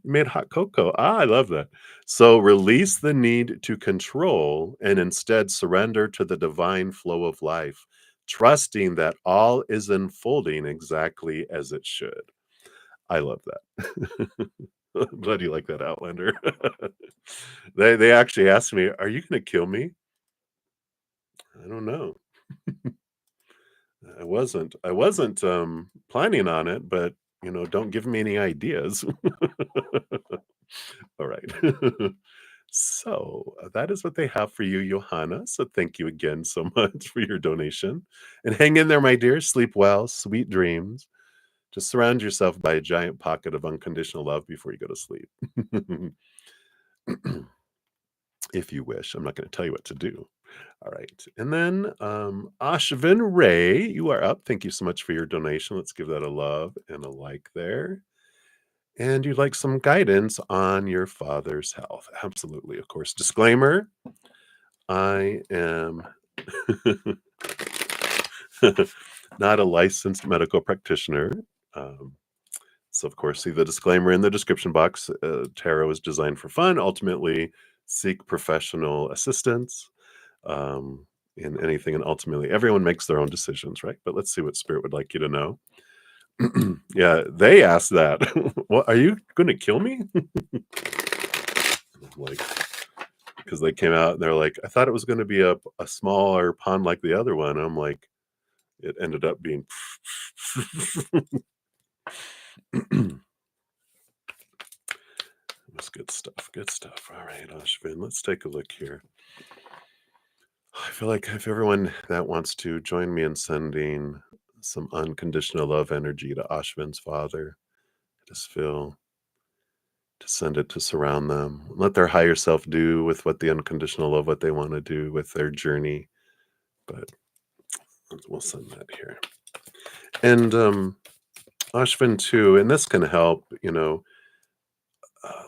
You made hot cocoa. Ah, I love that. So release the need to control and instead surrender to the divine flow of life, trusting that all is unfolding exactly as it should. I love that. Glad you like that, Outlander. They actually asked me, "Are you gonna kill me?" I don't know. I wasn't planning on it, but, don't give me any ideas. All right. So, that is what they have for you, Johanna. So thank you again so much for your donation. And hang in there, my dear. Sleep well, sweet dreams. Just surround yourself by a giant pocket of unconditional love before you go to sleep. If you wish. I'm not gonna tell you what to do. All right. And then, Ashvin Ray, you are up. Thank you so much for your donation. Let's give that a love and a like there. And you'd like some guidance on your father's health. Absolutely, of course. Disclaimer, I am not a licensed medical practitioner. Um, so, of course, see the disclaimer in the description box. Tarot is designed for fun. Ultimately, seek professional assistance um, in anything. And ultimately, everyone makes their own decisions, right? But let's see what Spirit would like you to know. Yeah, they asked that. What, are you going to kill me? Like, because they came out and they're like, I thought it was going to be a smaller pond like the other one. I'm like, it ended up being. That's good stuff. Good stuff. All right, Ashvin, let's take a look here. I feel like if everyone that wants to join me in sending some unconditional love energy to Ashvin's father, I just feel to send it to surround them. Let their higher self do with what the unconditional love, what they want to do with their journey. But we'll send that here. And Ashvin too, and this can help, a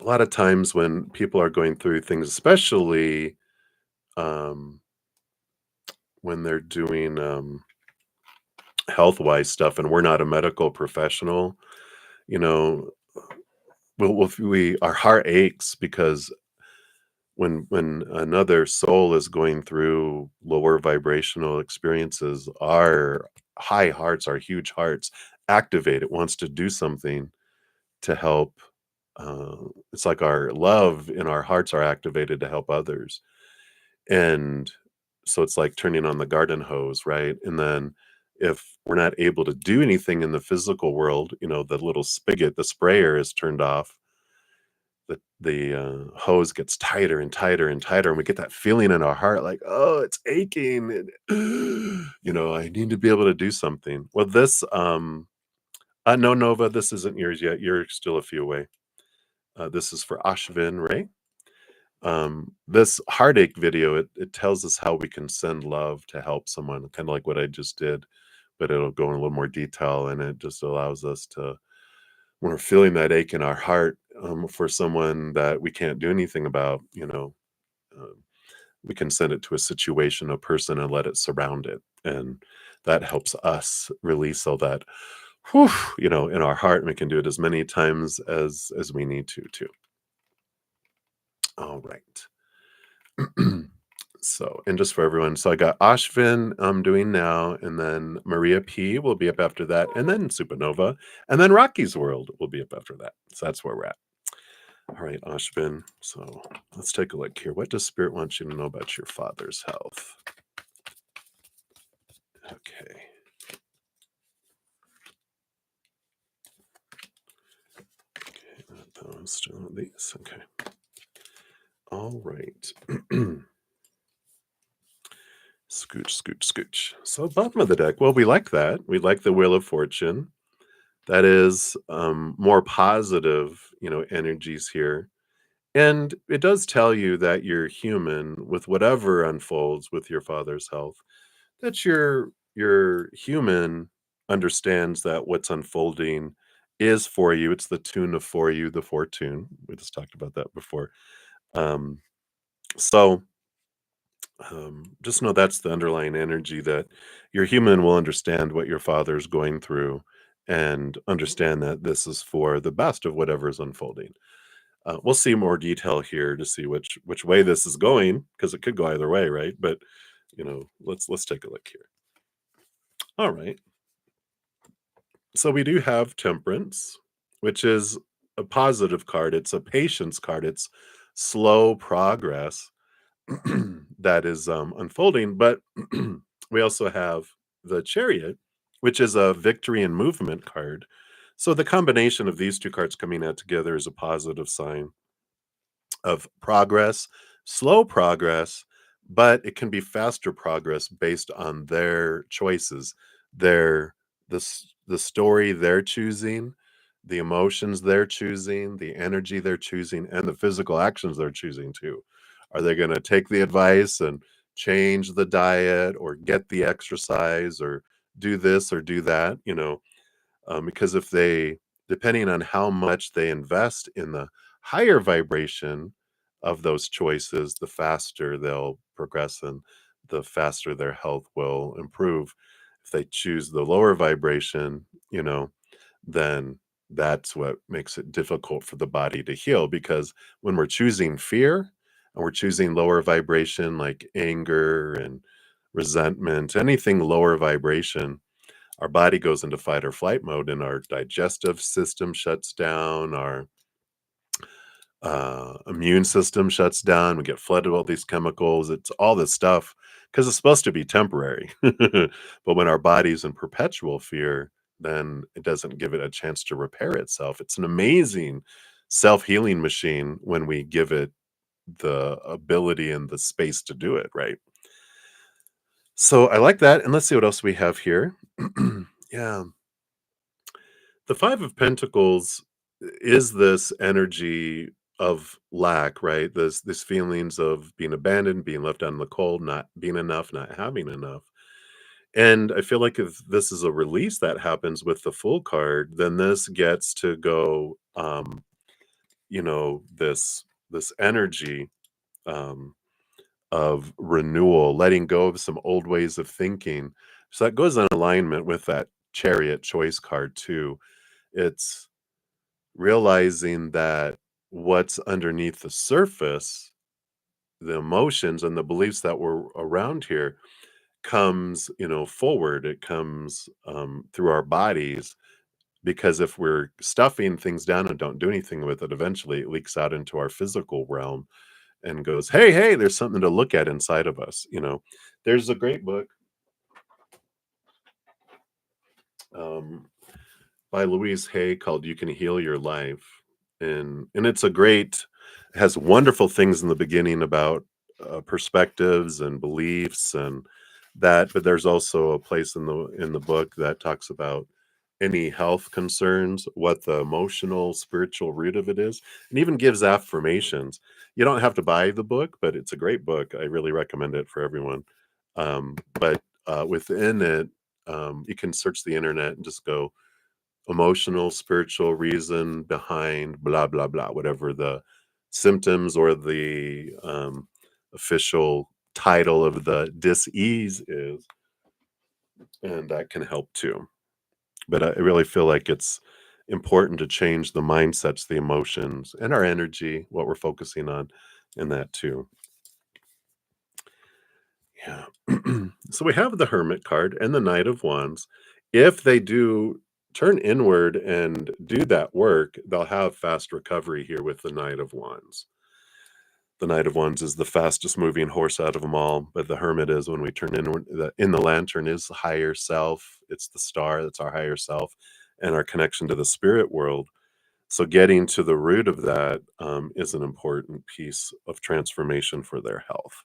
lot of times when people are going through things, especially um, when they're doing health-wise stuff, and we're not a medical professional, you know, our heart aches because when another soul is going through lower vibrational experiences, our high hearts, our huge hearts, activate. It wants to do something to help. It's like our love in our hearts are activated to help others. And so it's like turning on the garden hose, right? And then if we're not able to do anything in the physical world, the little spigot, the sprayer is turned off. the hose gets tighter and tighter and tighter, and we get that feeling in our heart like, oh, it's aching, and I need to be able to do something. Well, this no, Nova, this isn't yours yet. You're still a few away. This is for Ashvin Ray. This heartache video, it tells us how we can send love to help someone, kind of like what I just did, but it'll go in a little more detail, and it just allows us to, when we're feeling that ache in our heart, for someone that we can't do anything about, um, we can send it to a situation, a person, and let it surround it, and that helps us release all that, whew, in our heart. And we can do it as many times as we need to, too. All right. So, and just for everyone, so I got Ashvin I'm doing now, and then Maria P will be up after that, and then Supernova, and then Rocky's World will be up after that. So that's where we're at. All right, Ashvin. So let's take a look here. What does Spirit want you to know about your father's health? Okay. Okay, those, still these. Okay. All right. Scooch, scooch, scooch. So bottom of the deck. Well, we like that. We like the Wheel of Fortune. That is more positive, energies here. And it does tell you that you're human with whatever unfolds with your father's health, that your human understands that what's unfolding is for you. It's the tune of for you, the fortune. We just talked about that before. Um, so just know that's the underlying energy, that your human will understand what your father's going through and understand that this is for the best of whatever is unfolding. We'll see more detail here to see which way this is going, because it could go either way, right? But let's take a look here. All right. So we do have Temperance, which is a positive card. It's a patience card. It's slow progress that is unfolding. But we also have the Chariot, which is a victory and movement card. So the combination of these two cards coming out together is a positive sign of progress, slow progress, but it can be faster progress based on their choices, their the story they're choosing, the emotions they're choosing, the energy they're choosing, and the physical actions they're choosing too. Are they going to take the advice and change the diet, or get the exercise, or do this or do that? Because if they, depending on how much they invest in the higher vibration of those choices, the faster they'll progress and the faster their health will improve. If they choose the lower vibration, then that's what makes it difficult for the body to heal, because when we're choosing fear and we're choosing lower vibration like anger and resentment, anything lower vibration, our body goes into fight or flight mode, and our digestive system shuts down, our immune system shuts down, we get flooded with all these chemicals, it's all this stuff, because it's supposed to be temporary. But when our body's in perpetual fear, then it doesn't give it a chance to repair itself. It's an amazing self-healing machine when we give it the ability and the space to do it, right? So I like that, and let's see what else we have here. Yeah. The 5 of Pentacles is this energy of lack, right? This feelings of being abandoned, being left out in the cold, not being enough, not having enough. And I feel like if this is a release that happens with the Fool card, then this gets to go, this energy, um, of renewal, letting go of some old ways of thinking. So that goes in alignment with that Chariot choice card too. It's realizing that what's underneath the surface, the emotions and the beliefs that were around here, comes, forward. It comes through our bodies, because if we're stuffing things down and don't do anything with it, eventually it leaks out into our physical realm and goes, hey, hey, there's something to look at inside of us. There's a great book um, by Louise Hay called You Can Heal Your Life. And it's a great it has wonderful things in the beginning about perspectives and beliefs and that, but there's also a place in the book that talks about any health concerns, what the emotional, spiritual root of it is, and even gives affirmations. You don't have to buy the book, but it's a great book. I really recommend it for everyone. But within it, you can search the internet and just go emotional, spiritual reason behind blah, blah, blah, whatever the symptoms or the official title of the dis-ease is. And that can help too. But I really feel like it's important to change the mindsets, the emotions, and our energy, what we're focusing on in that too. Yeah. So we have the Hermit card and the Knight of Wands. If they do turn inward and do that work, they'll have fast recovery here with the Knight of Wands. The Knight of Wands is the fastest moving horse out of them all, but the Hermit is when we turn inward. In the lantern is the higher self. It's the star. That's our higher self and our connection to the spirit world. So getting to the root of that is an important piece of transformation for their health.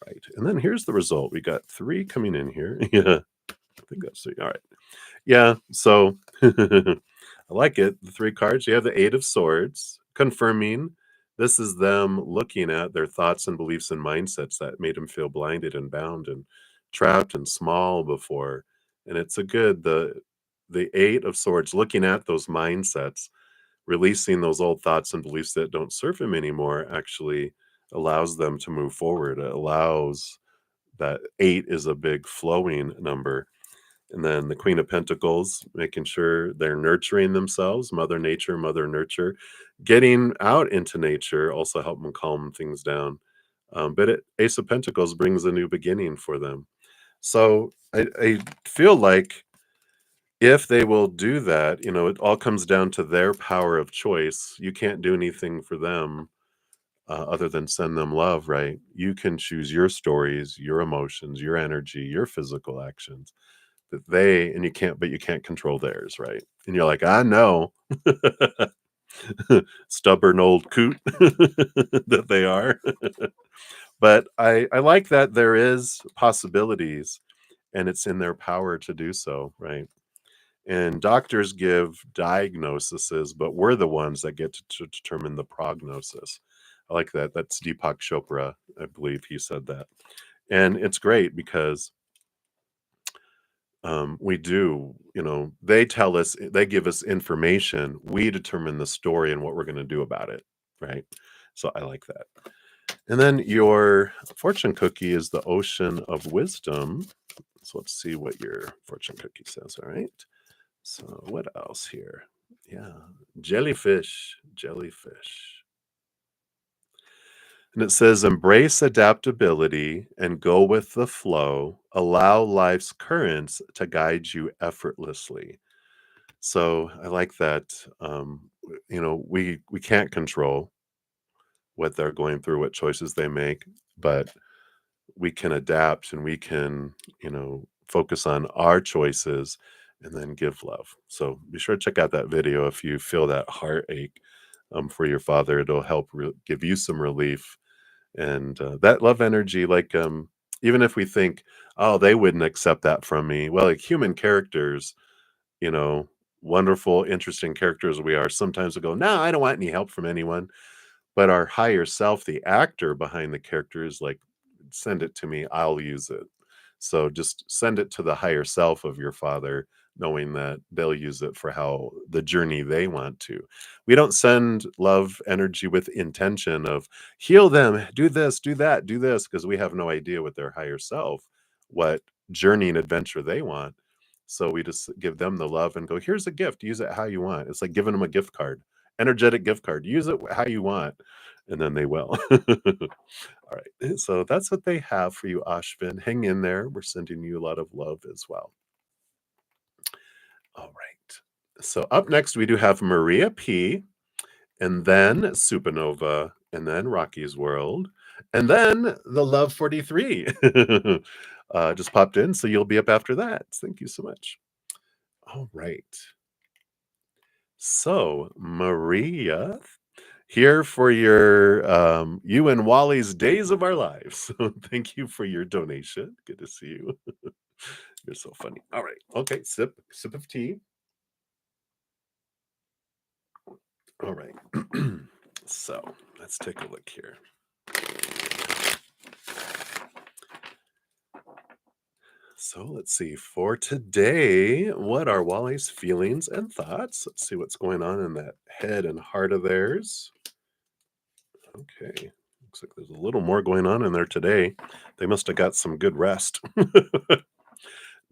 Right. And then here's the result. We got 3 coming in here. Yeah, I think that's 3. All right. Yeah. So I like it. The 3 cards. You have the 8 of Swords, confirming this is them looking at their thoughts and beliefs and mindsets that made them feel blinded and bound and trapped and small before. And it's a good the 8 of Swords looking at those mindsets, releasing those old thoughts and beliefs that don't serve him anymore actually allows them to move forward. It allows that 8 is a big flowing number. And then the Queen of Pentacles, making sure they're nurturing themselves, Mother Nature, Mother Nurture. Getting out into nature also help them calm things down. Ace of Pentacles brings a new beginning for them. So I feel like if they will do that, it all comes down to their power of choice. You can't do anything for them other than send them love, right? You can choose your stories, your emotions, your energy, your physical actions that but you can't control theirs, right? And you're like, I know, stubborn old coot that they are. But I like that there is possibilities and it's in their power to do so, right? And doctors give diagnoses, but we're the ones that get to determine the prognosis. I like that. That's Deepak Chopra. I believe he said that. And it's great because we do, they give us information. We determine the story and what we're going to do about it. Right. So I like that. And then your fortune cookie is the ocean of wisdom. So let's see what your fortune cookie says. All right. So what else here? Yeah, jellyfish, jellyfish. And it says, embrace adaptability and go with the flow. Allow life's currents to guide you effortlessly. So I like that. We can't control what they're going through, what choices they make, but we can adapt and we can, focus on our choices and then give love. So be sure to check out that video if you feel that heartache for your father. It'll help give you some relief and that love energy. Like even if we think, oh, they wouldn't accept that from me. Well, like human characters, you know, wonderful, interesting characters we are. Sometimes we go, no, I don't want any help from anyone. But our higher self, the actor behind the character, is like, send it to me, I'll use it. So just send it to the higher self of your father, knowing that they'll use it for how the journey they want to. We don't send love energy with intention of heal them, do this, do that, do this, because we have no idea with their higher self what journey and adventure they want. So we just give them the love and go, here's a gift, use it how you want. It's like giving them a gift card, energetic gift card. Use it how you want, and then they will. All right. So that's what they have for you, Ashvin. Hang in there. We're sending you a lot of love as well. All right. So up next, we do have Maria P, and then Supernova, and then Rocky's World, and then the Love 43 just popped in. So you'll be up after that. Thank you so much. All right. So, Maria, here for your you and Wally's Days of Our Lives. So thank you for your donation. Good to see you. You're so funny. All right. Okay. Sip of tea. All right. So let's take a look here. So let's see. For today, what are Wally's feelings and thoughts? Let's see what's going on in that head and heart of theirs. Okay. Looks like there's a little more going on in there today. They must have got some good rest.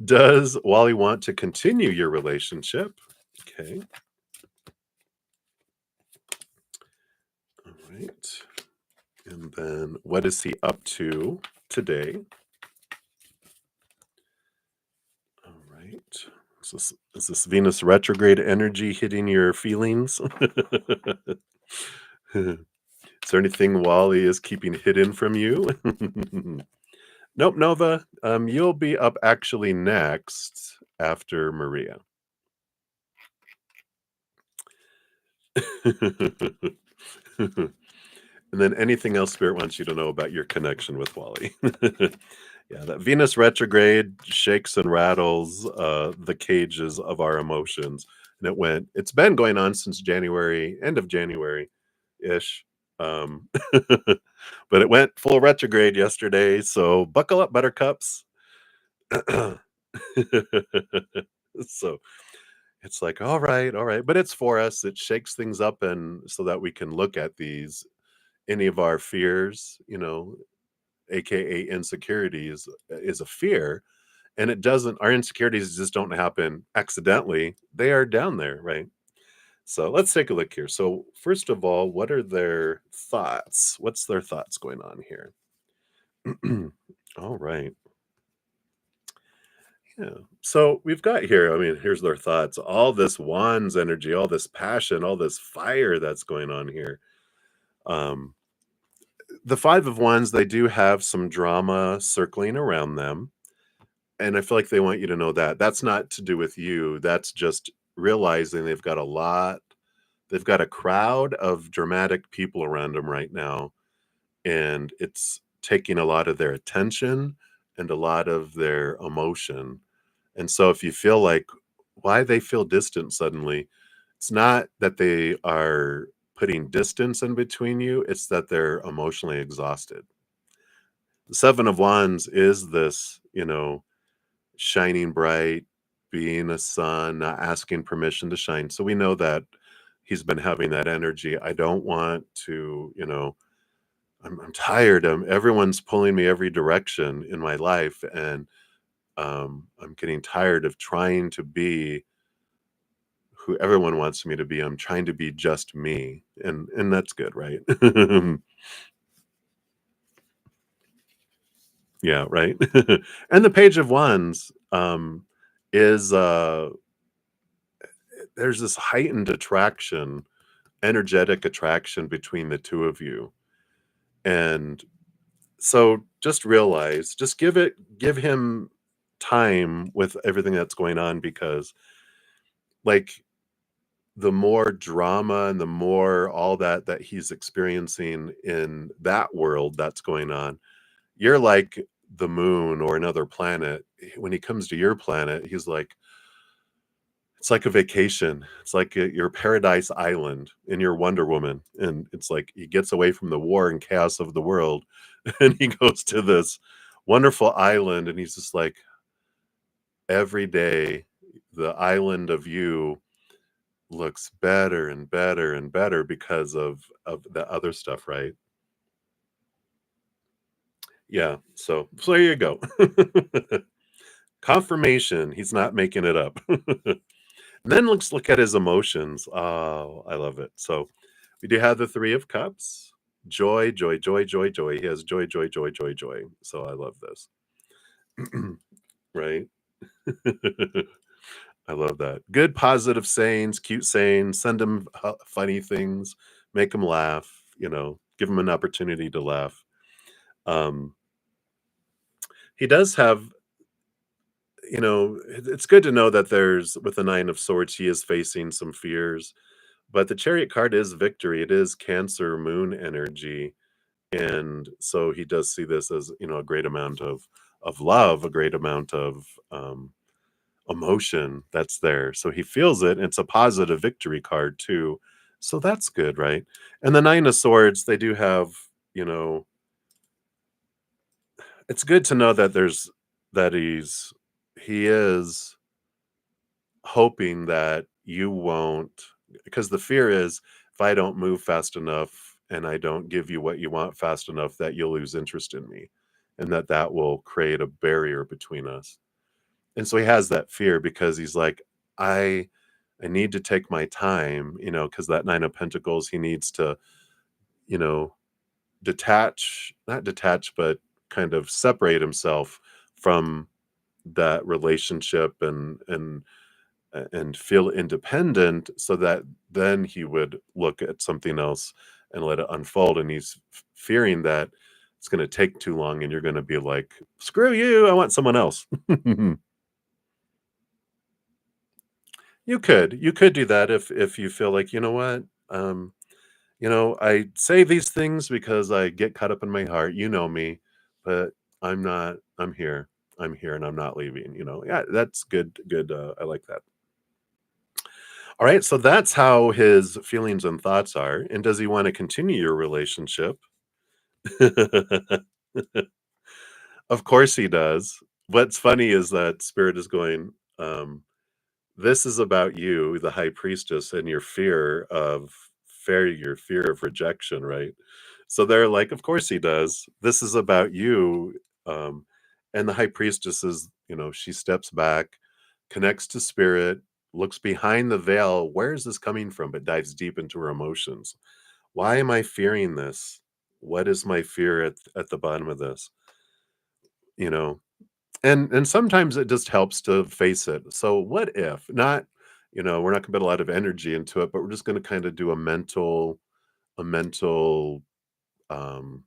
Does Wally want to continue your relationship? Okay. All right. And then what is he up to today? All right. Is this Venus retrograde energy hitting your feelings? Is there anything Wally is keeping hidden from you? Nope, Nova. You'll be up actually next after Maria. And then anything else Spirit wants you to know about your connection with Wally. Yeah, that Venus retrograde shakes and rattles the cages of our emotions. And it's been going on since January, end of January ish. But it went full retrograde yesterday. So buckle up, buttercups. So it's like, all right, all right. But it's for us. It shakes things up and so that we can look at any of our fears, aka insecurities, is a fear. And our insecurities just don't happen accidentally. They are down there, right? So let's take a look here. So, first of all, what are their thoughts? What's their thoughts going on here? All right. Yeah. So we've got here, I mean, here's their thoughts. All this wands energy, all this passion, all this fire that's going on here. Um, the Five of Wands, they do have some drama circling around them. And I feel like they want you to know that. That's not to do with you. That's just realizing they've got a crowd of dramatic people around them right now. And it's taking a lot of their attention and a lot of their emotion. And so if you feel like why they feel distant suddenly, it's not that they are putting distance in between you, it's that they're emotionally exhausted. The Seven of Wands is this, shining bright, being a sun, not asking permission to shine. So we know that he's been having that energy. I don't want to, I'm tired. Everyone's pulling me every direction in my life. And I'm getting tired of trying to be who everyone wants me to be. I'm trying to be just me. And that's good, right? Yeah, right. And the Page of Wands is there's this heightened attraction, energetic attraction between the two of you. And so just realize, just give him time with everything that's going on because like the more drama and the more all that he's experiencing in that world that's going on, you're like the moon or another planet. When he comes to your planet, he's like, it's like a vacation. It's like your paradise island in your Wonder Woman. And it's like he gets away from the war and chaos of the world and he goes to this wonderful island and he's just like, every day, the island of you looks better and better and better because of the other stuff, right? Yeah. So there you go. Confirmation. He's not making it up. Then let's look at his emotions. Oh, I love it. So we do have the Three of Cups. Joy, joy, joy, joy, joy. He has joy, joy, joy, joy, joy. So I love this. Right? I love that. Good positive sayings, cute sayings, send him funny things, make him laugh, give him an opportunity to laugh. Um, he does have it's good to know that there's with the Nine of Swords, he is facing some fears, but the Chariot card is victory. It is Cancer moon energy, and so he does see this as, a great amount of love, a great amount of, emotion that's there. So he feels it, and it's a positive victory card too. So that's good, right? And the Nine of Swords, they do have, you know, it's good to know that that he is hoping that you won't, because the fear is if I don't move fast enough and I don't give you what you want fast enough, that you'll lose interest in me, and that will create a barrier between us. And so he has that fear because he's like, I I need to take my time, because that Nine of Pentacles, he needs to, you know, detach, not detach, but kind of separate himself from that relationship and feel independent so that then he would look at something else and let it unfold. And he's fearing that it's going to take too long and you're going to be like, screw you, I want someone else. You could do that if you feel like, you know what? Um, I say these things because I get caught up in my heart. You know me, but I'm not. I'm here. I'm here, and I'm not leaving. Yeah, that's good. Good. I like that. All right, so that's how his feelings and thoughts are. And does he want to continue your relationship? Of course he does. What's funny is that Spirit is going. This is about you, the high priestess, and your fear of failure, fear of rejection, right? So they're like, of course he does. This is about you. Um, and the high priestess is, she steps back, connects to spirit, looks behind the veil. Where is this coming from? But dives deep into her emotions. Why am I fearing this? What is my fear at the bottom of this? You know, and sometimes it just helps to face it. So what if not, we're not gonna put a lot of energy into it, but we're just gonna kinda do a mental, um,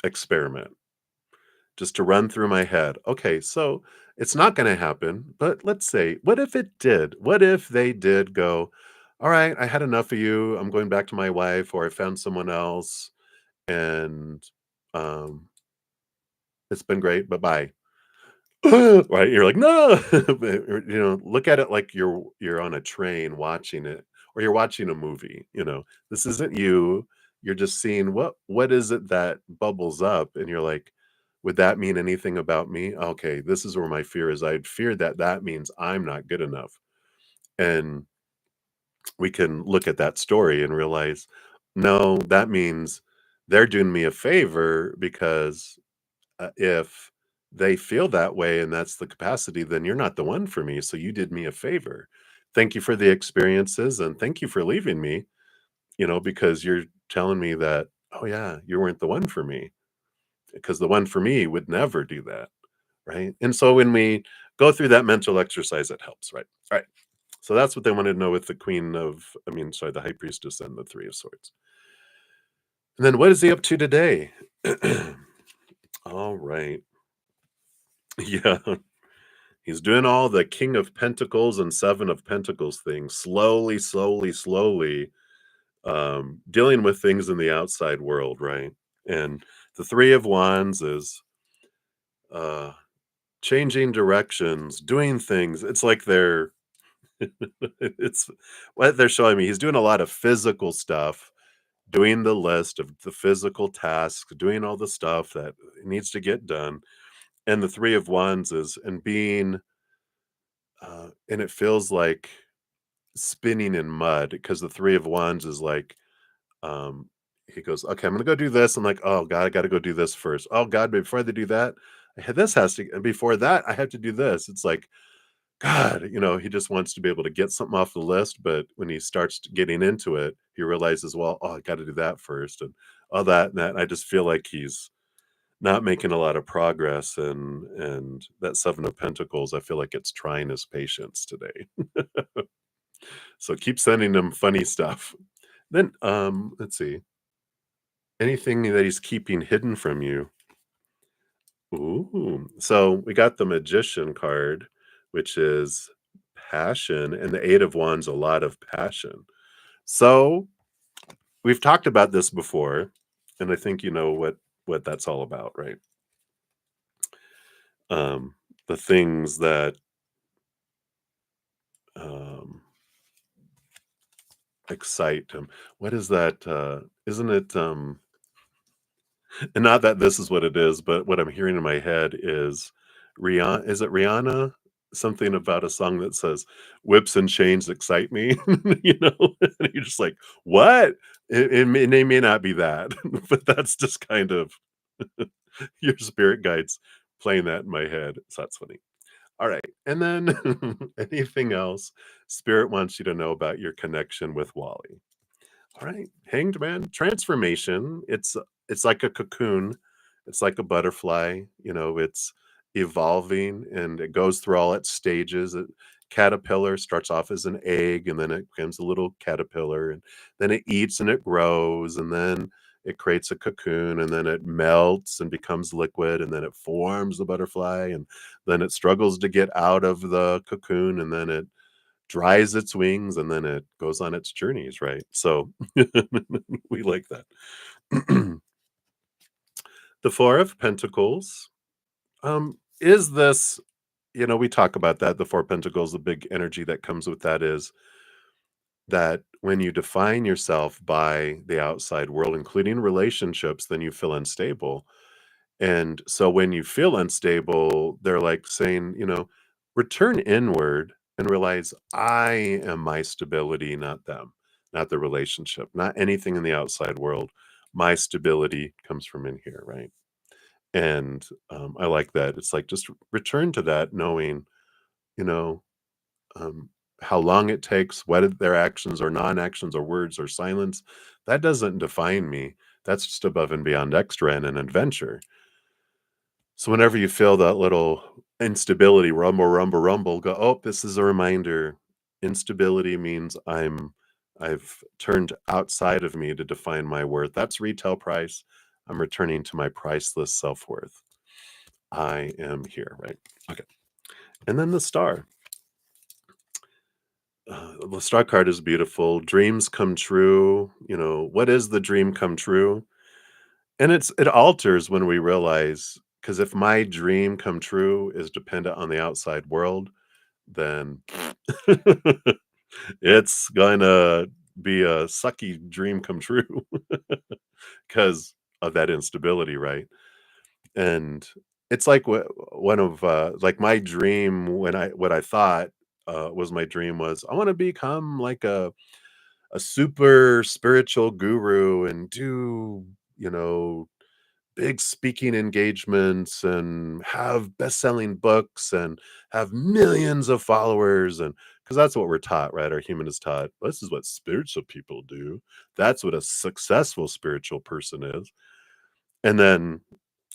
experiment just to run through my head. Okay, so it's not gonna happen, but let's say, what if it did? What if they did go, "All right, I had enough of you. I'm going back to my wife," or, "I found someone else, and, um, it's been great, bye-bye." Right? You're like, "No!" But, look at it like you're on a train watching it, or you're watching a movie. This isn't you. You're just seeing what is it that bubbles up, and you're like, "Would that mean anything about me? Okay, this is where my fear is. I'd fear that that means I'm not good enough." And we can look at that story and realize, "No, that means they're doing me a favor because if they feel that way and that's the capacity, then you're not the one for me. So you did me a favor. Thank you for the experiences and thank you for leaving me, because you're telling me that, oh, yeah, you weren't the one for me because the one for me would never do that. Right. And so when we go through that mental exercise, it helps. Right. All right. So that's what they wanted to know with the the high priestess and the three of swords. And then what is he up to today? All right. Yeah. He's doing all the King of Pentacles and Seven of Pentacles things, slowly, slowly, slowly, dealing with things in the outside world, right? And the Three of Wands is uh, changing directions, doing things. It's like it's what they're showing me. He's doing a lot of physical stuff, doing the list of the physical tasks, doing all the stuff that needs to get done. And the Three of Wands is, and and it feels like spinning in mud because the Three of Wands is like, he goes, "Okay, I'm gonna go do this." I'm like, "Oh God, I gotta go do this first. Oh God, but before I do that, this has to, and before that, I have to do this." It's like, God, he just wants to be able to get something off the list, but when he starts getting into it, he realizes, well, oh, I got to do that first, and all that and that. And I just feel like he's not making a lot of progress, and that Seven of Pentacles, I feel like it's trying his patience today. So keep sending him funny stuff. Then, let's see. Anything that he's keeping hidden from you? Ooh. So we got the Magician card, which is passion, and the Eight of Wands, a lot of passion. So we've talked about this before, and I think you know what that's all about, right? Um, the things that um, excite him. What is that? Isn't it? And not that this is what it is, but what I'm hearing in my head is Rihanna. Is it Rihanna? Something about a song that says "Whips and chains excite me," you know, and you're just like, "What?" It may not be that, but that's just kind of your spirit guides playing that in my head. So that's funny. All right, and then anything else spirit wants you to know about your connection with Wally? All right, Hanged Man, transformation. It's like a cocoon. It's like a butterfly. You know, it's evolving and it goes through all its stages. Caterpillar starts off as an egg and then it becomes a little caterpillar and then it eats and it grows and then it creates a cocoon and then it melts and becomes liquid and then it forms the butterfly and then it struggles to get out of the cocoon and then it dries its wings and then it goes on its journeys, right? So we like that. The Four of Pentacles. Is this, we talk about that. The Four of Pentacles, the big energy that comes with that is that when you define yourself by the outside world, including relationships, then you feel unstable. And so when you feel unstable, they're like saying, return inward and realize I am my stability, not them, not the relationship, not anything in the outside world. My stability comes from in here, right? And I like that. It's like just return to that, knowing, you know, um, how long it takes, whether their actions or non-actions or words or silence, that doesn't define me. That's just above and beyond extra and an adventure. So whenever you feel that little instability, rumble, rumble, rumble, go, oh, this is a reminder. Instability means I've turned outside of me to define my worth. That's retail price. I'm returning to my priceless self-worth. I am here, right? Okay. And then the star. The star card is beautiful. Dreams come true. What is the dream come true? And it alters when we realize, because if my dream come true is dependent on the outside world, then it's gonna be a sucky dream come true because of that instability, right? And it's like one of like my dream when I what I thought was my dream was I want to become like a super spiritual guru and do you know big speaking engagements and have best-selling books and have millions of followers and because that's what we're taught, right? Our human is taught this is what spiritual people do. That's what a successful spiritual person is. And then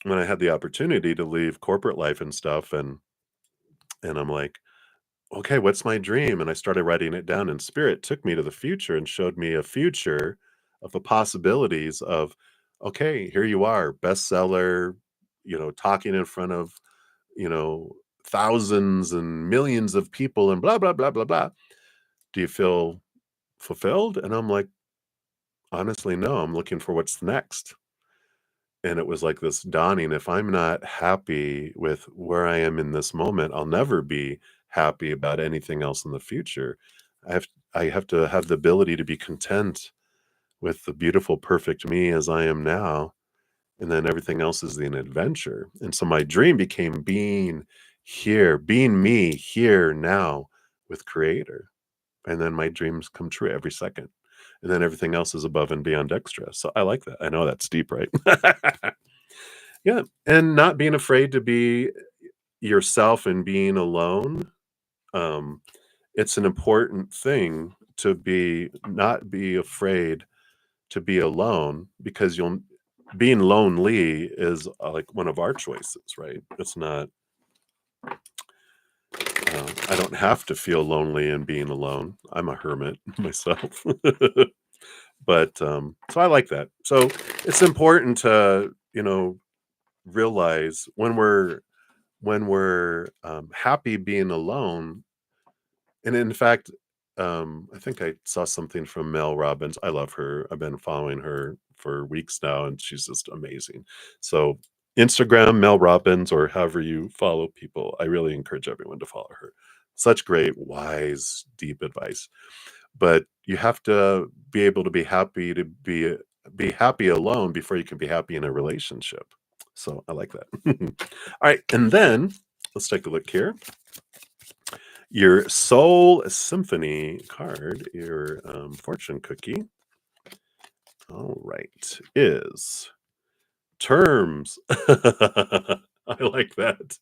when I had the opportunity to leave corporate life and stuff and I'm like, okay, what's my dream? And I started writing it down and spirit took me to the future and showed me a future of the possibilities of, okay, here you are, bestseller, talking in front of, you know, thousands and millions of people and blah, blah, blah, blah, blah. Do you feel fulfilled? And I'm like, honestly, no, I'm looking for what's next. And it was like this dawning, if I'm not happy with where I am in this moment, I'll never be happy about anything else in the future. I have to have the ability to be content with the beautiful, perfect me as I am now, and then everything else is an adventure. And so my dream became being here, being me here now with Creator. And then my dreams come true every second. And then everything else is above and beyond extra. So I like that. I know that's deep, right? Yeah, and not being afraid to be yourself and being alone, um, it's an important thing to be not be afraid to be alone because you'll being lonely is, like, one of our choices, right? It's not, I don't have to feel lonely in being alone. I'm a hermit myself. But, so I like that. So, it's important to, realize when we're happy being alone. And in fact, I think I saw something from Mel Robbins. I love her. I've been following her for weeks now, and she's just amazing. So, Instagram, Mel Robbins, or however you follow people, I really encourage everyone to follow her. Such great, wise, deep advice. But you have to be able to be happy alone before you can be happy in a relationship. So I like that. All right, and then let's take a look here. Your Soul Symphony card, your fortune cookie, all right, is terms. I like that.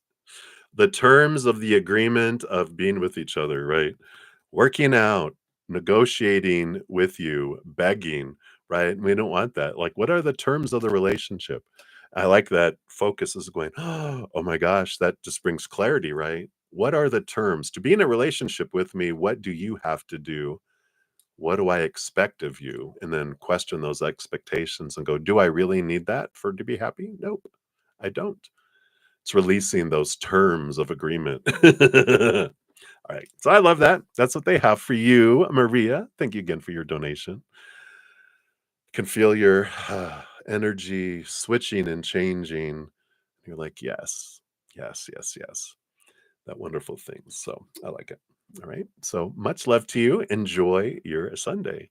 The terms of the agreement of being with each other, right? Working out, negotiating with you, begging, right? We don't want that. Like, what are the terms of the relationship? I like that focus is going, oh my gosh, that just brings clarity, right? What are the terms? To be in a relationship with me, what do you have to do? What do I expect of you? And then question those expectations and go, do I really need that for to be happy? Nope, I don't. It's releasing those terms of agreement. All right. So I love that. That's what they have for you, Maria. Thank you again for your donation. Can feel your energy switching and changing. You're like, yes, yes, yes, yes. That wonderful thing. So I like it. All right. So much love to you. Enjoy your Sunday.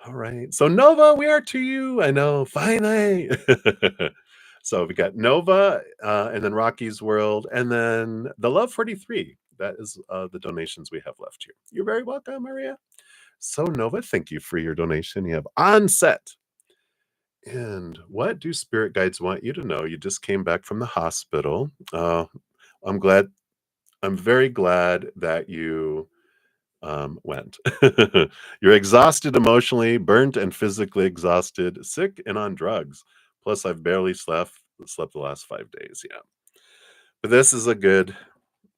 All right. So Nova, we are to you. I know. Finally. So we got Nova, and then Rocky's World, and then the Love 43. That is the donations we have left here. You're very welcome, Maria. So Nova, thank you for your donation. You have Onset. And what do spirit guides want you to know? You just came back from the hospital. I'm glad. I'm very glad that you went. You're exhausted emotionally, burnt and physically exhausted, sick and on drugs. Plus, I've barely slept the last 5 days. Yeah, but this is a good.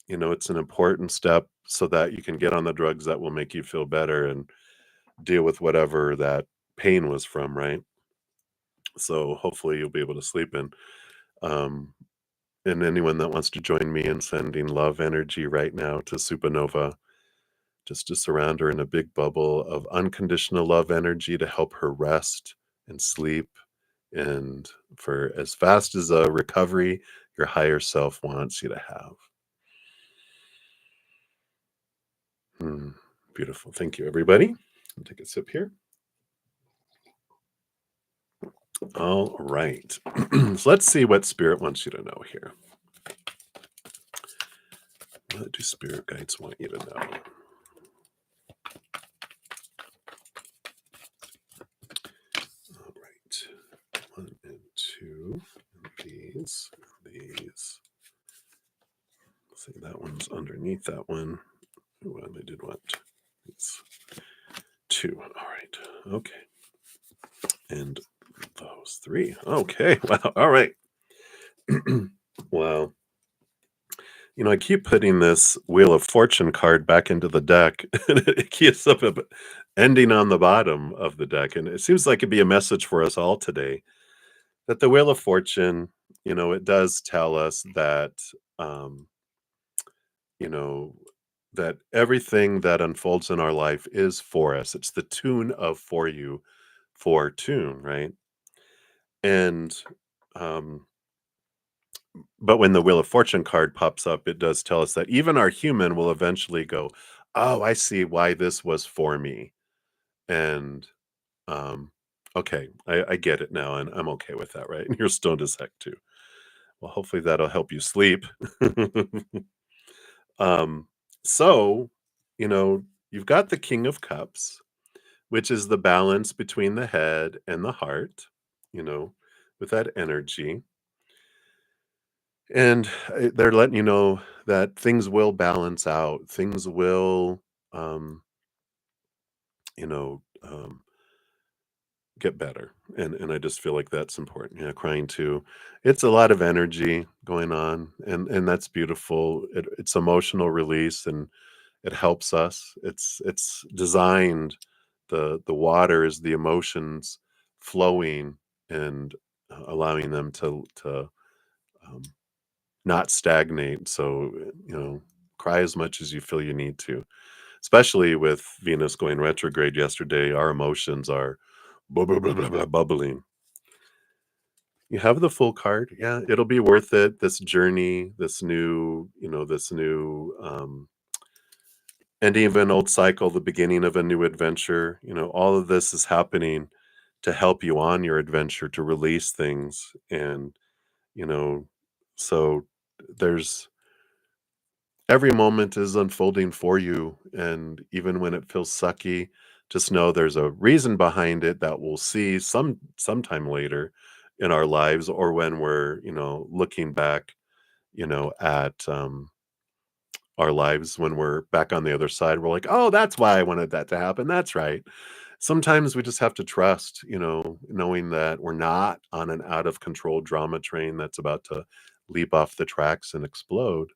It's an important step so that you can get on the drugs that will make you feel better and deal with whatever that pain was from. Right. So hopefully you'll be able to sleep in. Um, and anyone that wants to join me in sending love energy right now to Supernova, just to surround her in a big bubble of unconditional love energy to help her rest and sleep, and for as fast as a recovery your higher self wants you to have. Beautiful. Thank you, everybody. I'll take a sip here. All right. So let's see what Spirit wants you to know here. What do Spirit Guides want you to know? All right. 1 and 2. These. See, that one's underneath that one. Well, I did want these 2. All right. Okay. And those 3. Okay. Wow. All right. Wow. I keep putting this Wheel of Fortune card back into the deck, and it keeps up ending on the bottom of the deck. And it seems like it'd be a message for us all today that the Wheel of Fortune, it does tell us that, you know, that everything that unfolds in our life is for us. It's the tune of for you, for tune, right? And, um, but when the Wheel of Fortune card pops up, it does tell us that even our human will eventually go, oh, I see why this was for me. And, um, okay, I get it now, and I'm okay with that, right? And you're stoned as heck too. Well, hopefully that'll help you sleep. um, so, you've got the King of Cups, which is the balance between the head and the heart, you know, with that energy. And they're letting you know that things will balance out. Things will, um, you know, um, get better. And I just feel like that's important. Yeah, crying too. It's a lot of energy going on, and that's beautiful. It's emotional release, and it helps us. It's designed. The water is the emotions flowing and allowing them to um, not stagnate. So, cry as much as you feel you need to, especially with Venus going retrograde yesterday. Our emotions are bubbling. You have the full card. Yeah, it'll be worth it. This journey, this new ending of an old cycle, the beginning of a new adventure. All of this is happening to help you on your adventure to release things. And, you know, so there's every moment is unfolding for you. And even when it feels sucky, just know there's a reason behind it that we'll see sometime later in our lives, or when we're, looking back, at our lives, when we're back on the other side, we're like, oh, that's why I wanted that to happen. That's right. Sometimes we just have to trust, knowing that we're not on an out of control drama train that's about to leap off the tracks and explode.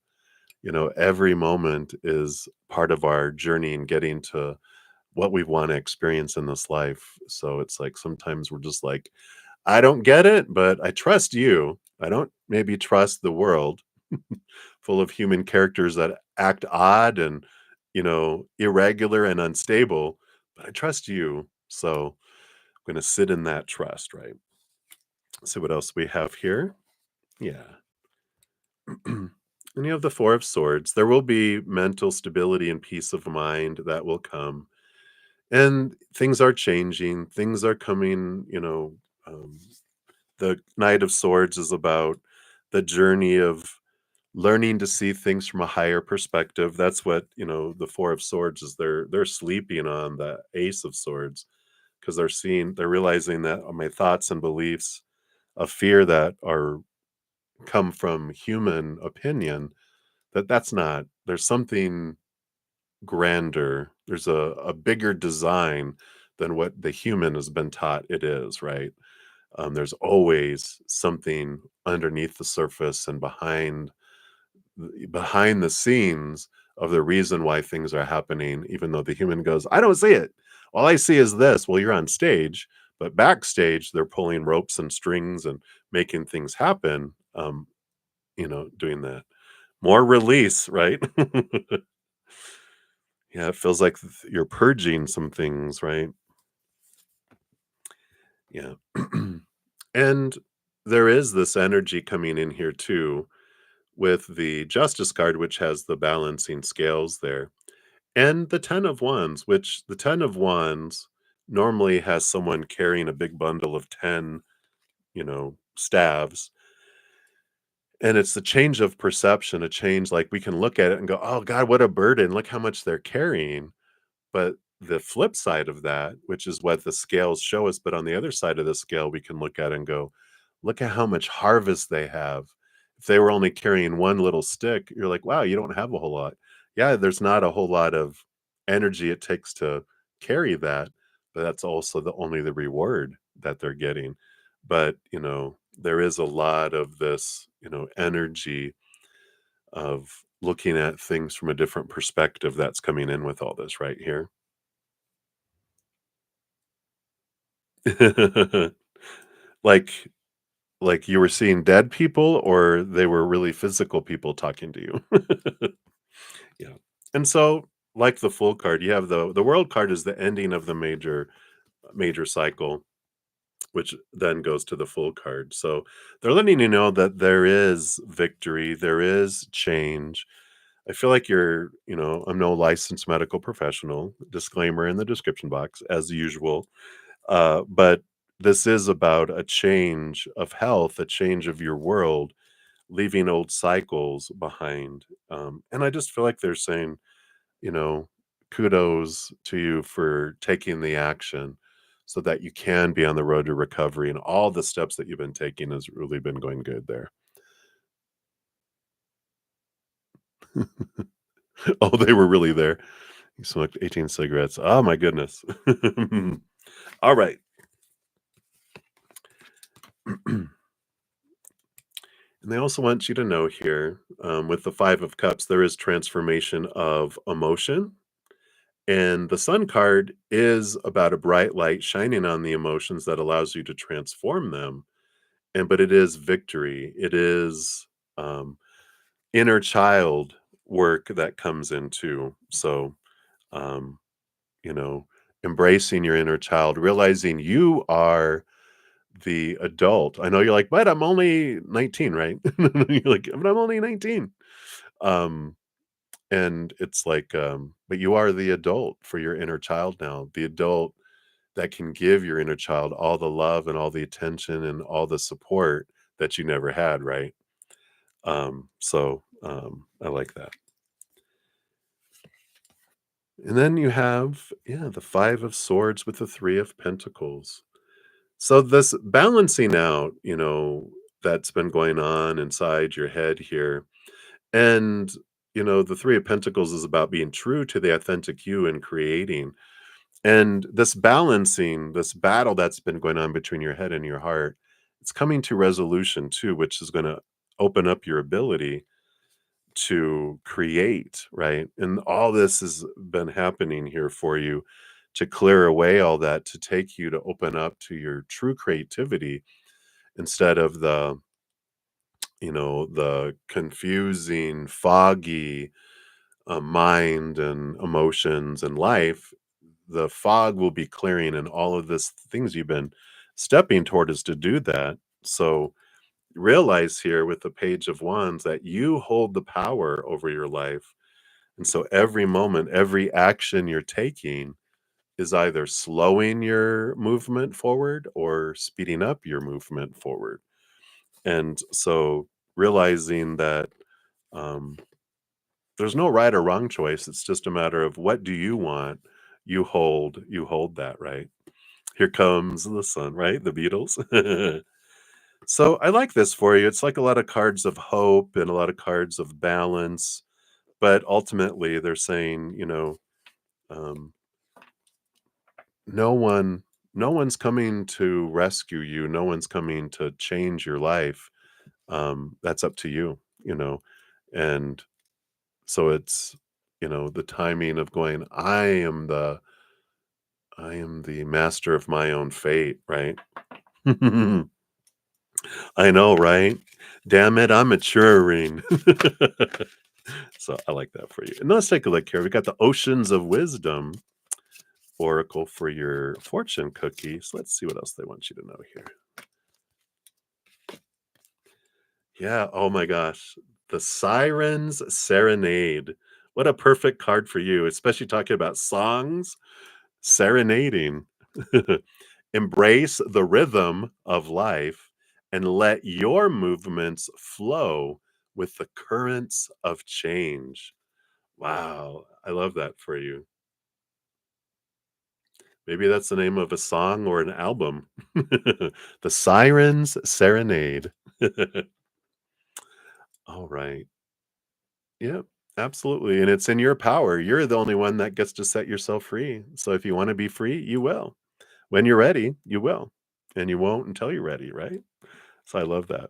Every moment is part of our journey in getting to what we want to experience in this life. So it's like sometimes we're just like, I don't get it, but I trust you. I don't maybe trust the world full of human characters that act odd and, irregular and unstable, but I trust you. So I'm going to sit in that trust, right? See what else we have here. Yeah. And you have the Four of Swords. There will be mental stability and peace of mind that will come. And things are changing. Things are coming, the Knight of Swords is about the journey of learning to see things from a higher perspective. That's what, the Four of Swords is. They're sleeping on the Ace of Swords because they're realizing that my thoughts and beliefs of fear that are come from human opinion, that's not, there's something grander. There's a bigger design than what the human has been taught it is, right? There's always something underneath the surface and behind the scenes of the reason why things are happening, even though the human goes, I don't see it. All I see is this. Well, you're on stage, but backstage, they're pulling ropes and strings and making things happen, doing that. More release, right? Yeah, it feels like you're purging some things, right? Yeah. And there is this energy coming in here too with the Justice card, which has the balancing scales there, and the 10 of Wands, which the 10 of Wands normally has someone carrying a big bundle of 10, staves. And it's the change of perception, a change like we can look at it and go, oh God, what a burden. Look how much they're carrying. But the flip side of that, which is what the scales show us, but on the other side of the scale, we can look at and go, look at how much harvest they have. If they were only carrying one little stick, you're like, wow, you don't have a whole lot. Yeah, there's not a whole lot of energy it takes to carry that, but that's also only the reward that they're getting. But, there is a lot of this, energy of looking at things from a different perspective that's coming in with all this right here. Like like you were seeing dead people, or they were really physical people talking to you? Yeah. And so, like the Fool card, you have the World card is the ending of the major cycle, which then goes to the Fool card. So, they're letting you know that there is victory, there is change. I feel like I'm no licensed medical professional, disclaimer in the description box as usual. But this is about a change of health, a change of your world, leaving old cycles behind. And I just feel like they're saying, you know, kudos to you for taking the action so that you can be on the road to recovery. And all the steps that you've been taking has really been going good there. Oh, they were really there. You smoked 18 cigarettes. Oh, my goodness. All right. And they also want you to know here, with the Five of Cups, there is transformation of emotion. And the Sun card is about a bright light shining on the emotions that allows you to transform them. but it is victory. It is um, inner child work that comes into. So, um, you know, embracing your inner child, realizing you are the adult. I know you're like, but I'm only 19, right? You're like, but I'm only 19. Um, and it's like, but you are the adult for your inner child now, the adult that can give your inner child all the love and all the attention and all the support that you never had, right? I like that. And then you have, yeah, the Five of Swords with the Three of Pentacles. So this balancing out, that's been going on inside your head here. And, the Three of Pentacles is about being true to the authentic you and creating. And this balancing, this battle that's been going on between your head and your heart, it's coming to resolution too, which is going to open up your ability to create, right? And all this has been happening here for you to clear away all that, to take you to open up to your true creativity instead of the confusing, foggy mind and emotions and life. The fog will be clearing, and all of this things you've been stepping toward is to do that. So realize here with the Page of Wands that you hold the power over your life. And so every moment, every action you're taking is either slowing your movement forward or speeding up your movement forward. And so realizing that um, there's no right or wrong choice. It's just a matter of what do you want? You hold that, right? Here comes the sun, right? The Beatles. So I like this for you. It's like a lot of cards of hope and a lot of cards of balance, but ultimately they're saying, um, no one, no one's coming to rescue you. No one's coming to change your life. That's up to you, and so it's, the timing of going. I am the master of my own fate, right? I know, right? Damn it, I'm maturing. So I like that for you. And let's take a look here. We got the Oceans of Wisdom Oracle for your fortune cookies. Let's see what else they want you to know here. Yeah, oh my gosh. The Siren's Serenade. What a perfect card for you, especially talking about songs, serenading. Embrace the rhythm of life and let your movements flow with the currents of change. Wow, I love that for you. Maybe that's the name of a song or an album. The Siren's Serenade. All right. Yep, absolutely. And it's in your power. You're the only one that gets to set yourself free. So if you want to be free, you will. When you're ready, you will. And you won't until you're ready, right? So I love that.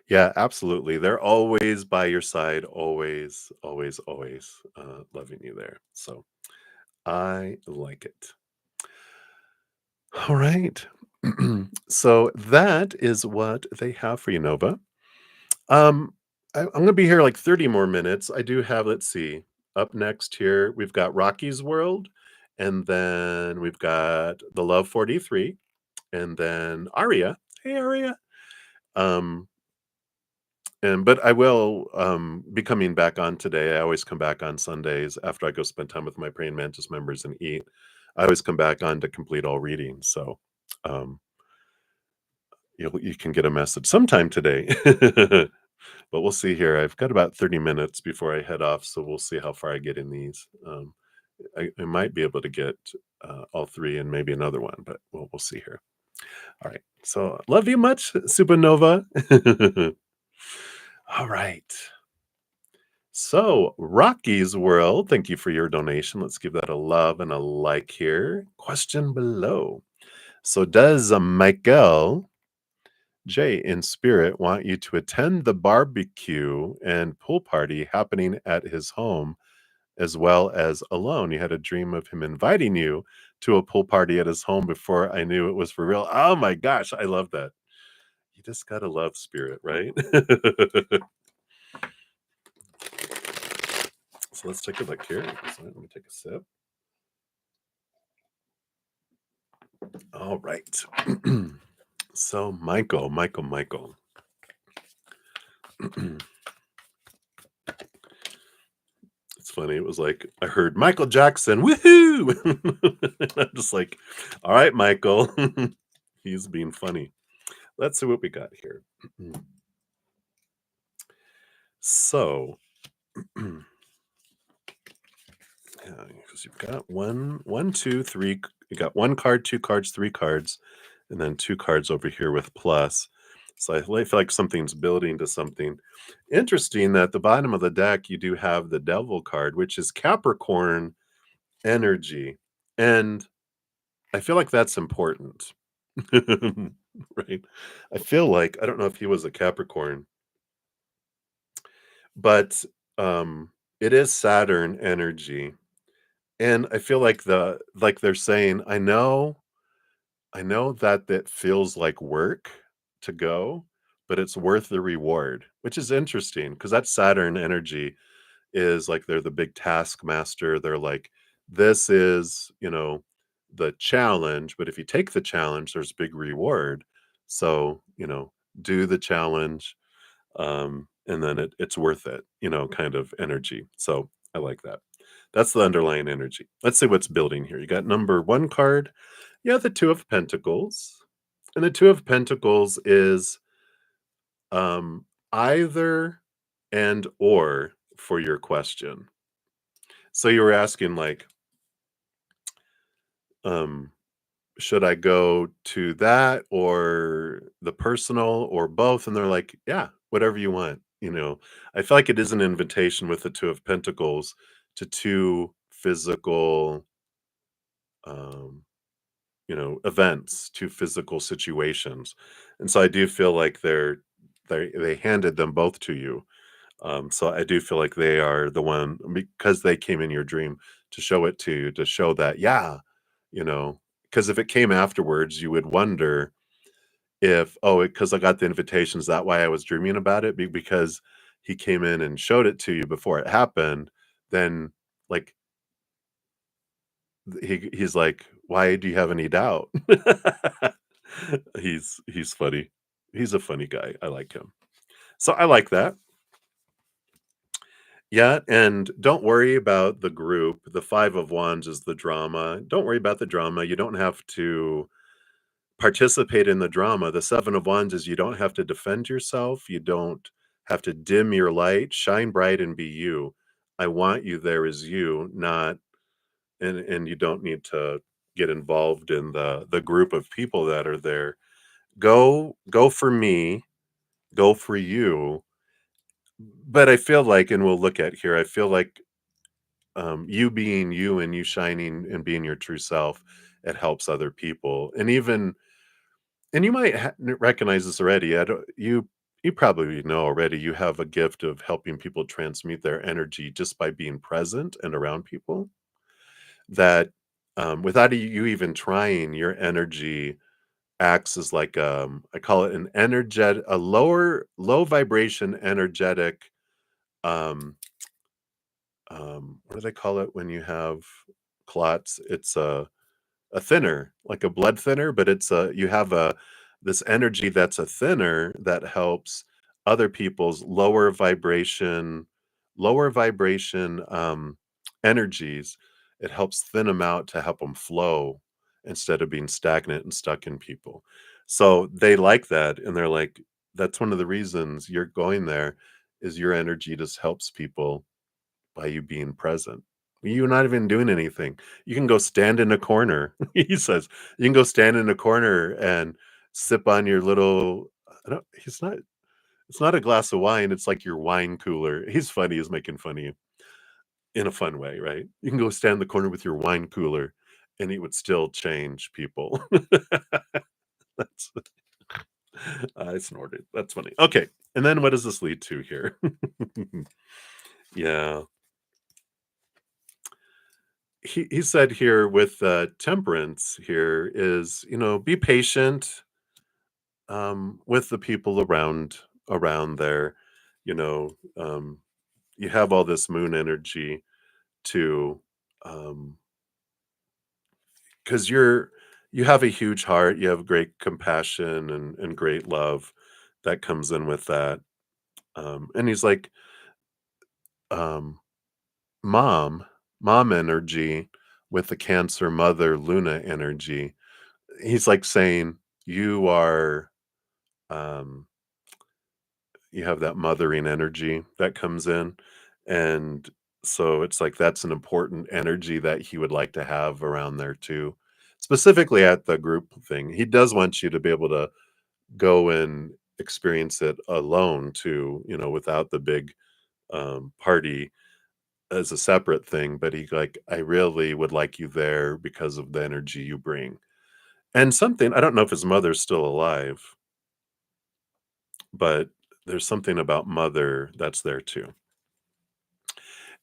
Yeah, absolutely. They're always by your side, always, always, always loving you there. So I like it. All right. So that is what they have for you, Nova. Um, I'm going to be here like 30 more minutes. I do have, let's see, up next here, we've got Rocky's World, and then we've got The Love 43, and then Aria. Hey, Aria. Um, but I will be coming back on today. I always come back on Sundays after I go spend time with my Praying Mantis members and eat. I always come back on to complete all readings. So um, you can get a message sometime today. But we'll see here. I've got about 30 minutes before I head off, so we'll see how far I get in these. I might be able to get all three and maybe another one, but we'll see here. All right. So love you much, Supernova. All right. So, Rocky's World, thank you for your donation. Let's give that a love and a like here. Question below. So, does Michael J in spirit want you to attend the barbecue and pool party happening at his home as well as alone? You had a dream of him inviting you to a pool party at his home before I knew it was for real. Oh my gosh, I love that. You just gotta love spirit, right? So let's take a look here. So let me take a sip. All right. So Michael. It's funny. It was like I heard Michael Jackson, woohoo! And I'm just like, all right, Michael. He's being funny. Let's see what we got here. So, yeah, because you've got one, two, three. You got one card, two cards, three cards, and then two cards over here with plus. So I feel like something's building to something. Interesting that at the bottom of the deck you do have the Devil card, which is Capricorn energy, and I feel like that's important. Right? I feel like I don't know if he was a Capricorn, but it is Saturn energy. And I feel like they're saying, I know that that feels like work to go, but it's worth the reward, which is interesting because that Saturn energy is like they're the big taskmaster. They're like, this is, the challenge, but if you take the challenge, there's big reward. So, do the challenge, and then it's worth it, kind of energy. So I like that. That's the underlying energy. Let's see what's building here. You got number one card. Yeah, the Two of Pentacles. And the Two of Pentacles is either and or for your question. So you were asking like, um, should I go to that or the personal or both? And they're like, yeah, whatever you want. I feel like it is an invitation with the Two of Pentacles to two physical, um, events, two physical situations. And so I do feel like they handed them both to you. So I do feel like they are the one because they came in your dream to show it to you, to show that, yeah, because if it came afterwards, you would wonder if, oh, because I got the invitations, that why I was dreaming about it? Because he came in and showed it to you before it happened, then like he's like, why do you have any doubt? He's funny. He's a funny guy. I like him. So I like that. Yeah, and don't worry about the group. The 5 of Wands is the drama. Don't worry about the drama. You don't have to participate in the drama. The 7 of Wands is you don't have to defend yourself. You don't have to dim your light. Shine bright and be you. I want you there as you, not and you don't need to get involved in the group of people that are there. Go for me, go for you. But I feel like, and we'll look at here, I feel like you being you and you shining and being your true self, it helps other people. And you might recognize this already. You probably know already. You have a gift of helping people transmute their energy just by being present and around people. That without you even trying, your energy acts as like I call it an energetic, a low vibration energetic. Um, what do they call it when you have clots? It's a thinner, like a blood thinner, but it's a you have a this energy that's a thinner that helps other people's lower vibration energies. It helps thin them out to help them flow instead of being stagnant and stuck in people. So they like that, and they're like, that's one of the reasons you're going there is your energy just helps people by you being present. You're not even doing anything. You can go stand in a corner. He says, "You can go stand in a corner and sip on your little." I don't he's not it's not a glass of wine, it's like your wine cooler. He's funny, he's making fun of you in a fun way, right? You can go stand in the corner with your wine cooler, and it would still change people. That's I snorted. That's funny. Okay, and then what does this lead to here? Yeah. he said here with temperance here is, be patient with the people around there. You know, you have all this moon energy to because you have a huge heart, you have great compassion and great love that comes in with that. And he's like, um, mom, mom energy with the Cancer mother Luna energy. He's like saying, you are, um, you have that mothering energy that comes in. And so it's like that's an important energy that he would like to have around there too. Specifically at the group thing. He does want you to be able to go and experience it alone too, without the big party as a separate thing. But he like, I really would like you there because of the energy you bring. And something, I don't know if his mother's still alive, but there's something about mother that's there too.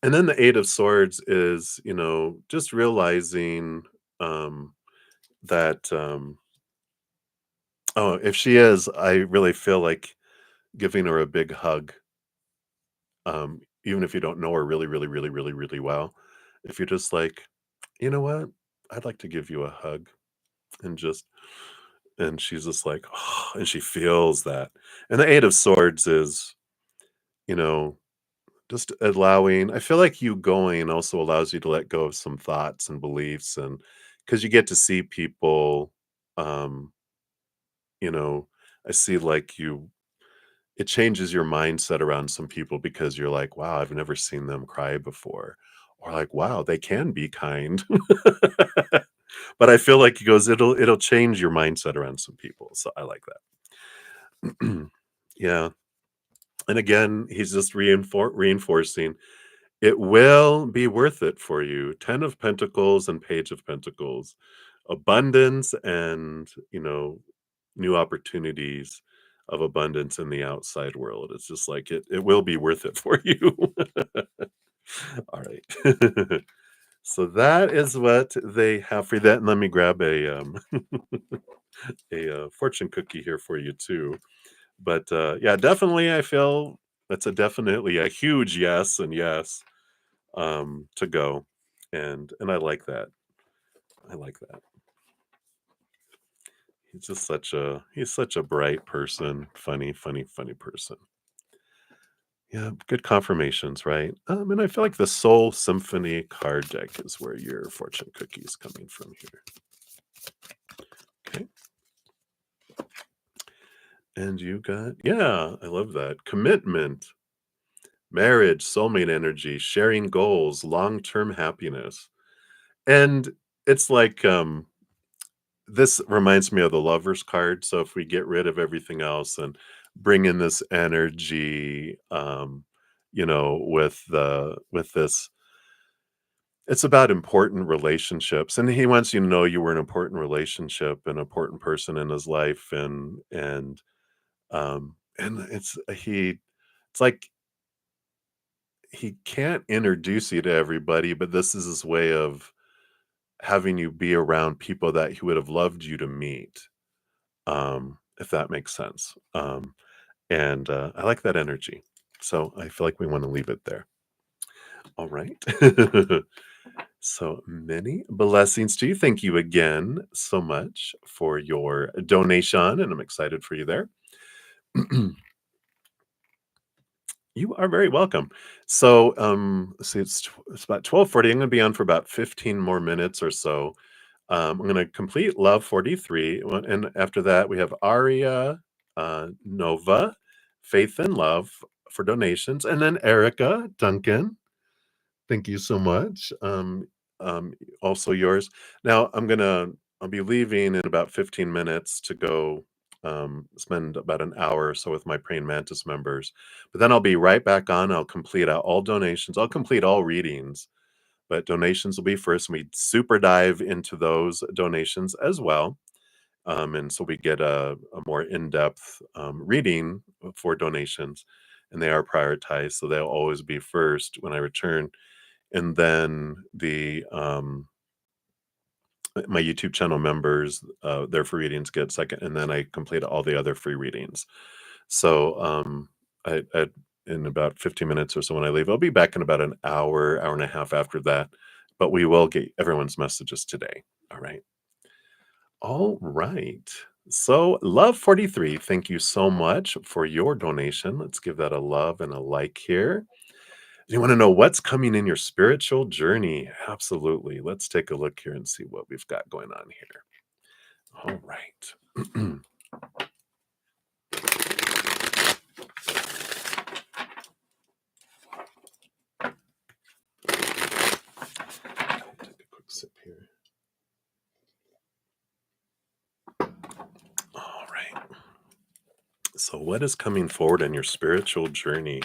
And then the 8 of Swords is, just realizing um, that, oh, if she is, I really feel like giving her a big hug, even if you don't know her really, really, really, really, really well. If you're just like, you know what, I'd like to give you a hug and just, and she's just like, oh, and she feels that. And the 8 of Swords is, you know, just allowing, I feel like you going also allows you to let go of some thoughts and beliefs, and because you get to see people, um, you know, I see like it changes your mindset around some people because you're like, wow, I've never seen them cry before. Or like, wow, they can be kind. But I feel like he goes, it'll change your mindset around some people. So I like that. Yeah. And again, he's just reinforcing it will be worth it for you. 10 of Pentacles and Page of Pentacles. Abundance and, new opportunities of abundance in the outside world. It's just like it will be worth it for you. All right. So that is what they have for you. That, and let me grab a fortune cookie here for you too. But yeah, definitely I feel that's a definitely a huge yes and yes to go. And I like that. I like that. He's such a bright person, funny, funny, funny person. Yeah, good confirmations, right? And I feel like the Soul Symphony card deck is where your fortune cookie is coming from here. Okay. And you got, yeah, I love that. Commitment, marriage, soulmate energy, sharing goals, long-term happiness. And it's like this reminds me of the Lovers card. So if we get rid of everything else and bring in this energy, with this, it's about important relationships, and he wants you to know you were an important relationship, an important person in his life, and it's like he can't introduce you to everybody, but this is his way of having you be around people that he would have loved you to meet. If that makes sense. And I like that energy. So I feel like we want to leave it there. All right. So many blessings to you. Thank you again so much for your donation, and I'm excited for you there. You are very welcome. So, let's see, it's about 12:40. I'm going to be on for about 15 more minutes or so. I'm going to complete Love 43. And after that, we have Aria, Nova, Faith and Love for donations. And then Erica, Duncan, thank you so much. Um, Also yours. Now, I'll be leaving in about 15 minutes to go spend about an hour or so with my Praying Mantis members. But then I'll be right back on. I'll complete out all donations. I'll complete all readings, but donations will be first. We super dive into those donations as well. And so we get a more in-depth reading for donations, and they are prioritized. So they'll always be first when I return. and then my YouTube channel members, their free readings get second, and then I complete all the other free readings. So, I in about 15 minutes or so when I leave, I'll be back in about an hour, hour and a half after that, but we will get everyone's messages today. All right. All right. So, Love 43, thank you so much for your donation. Let's give that a love and a like here. You want to know what's coming in your spiritual journey? Absolutely. Let's take a look here and see what we've got going on here. All right. Take a quick sip here. All right. So, what is coming forward in your spiritual journey?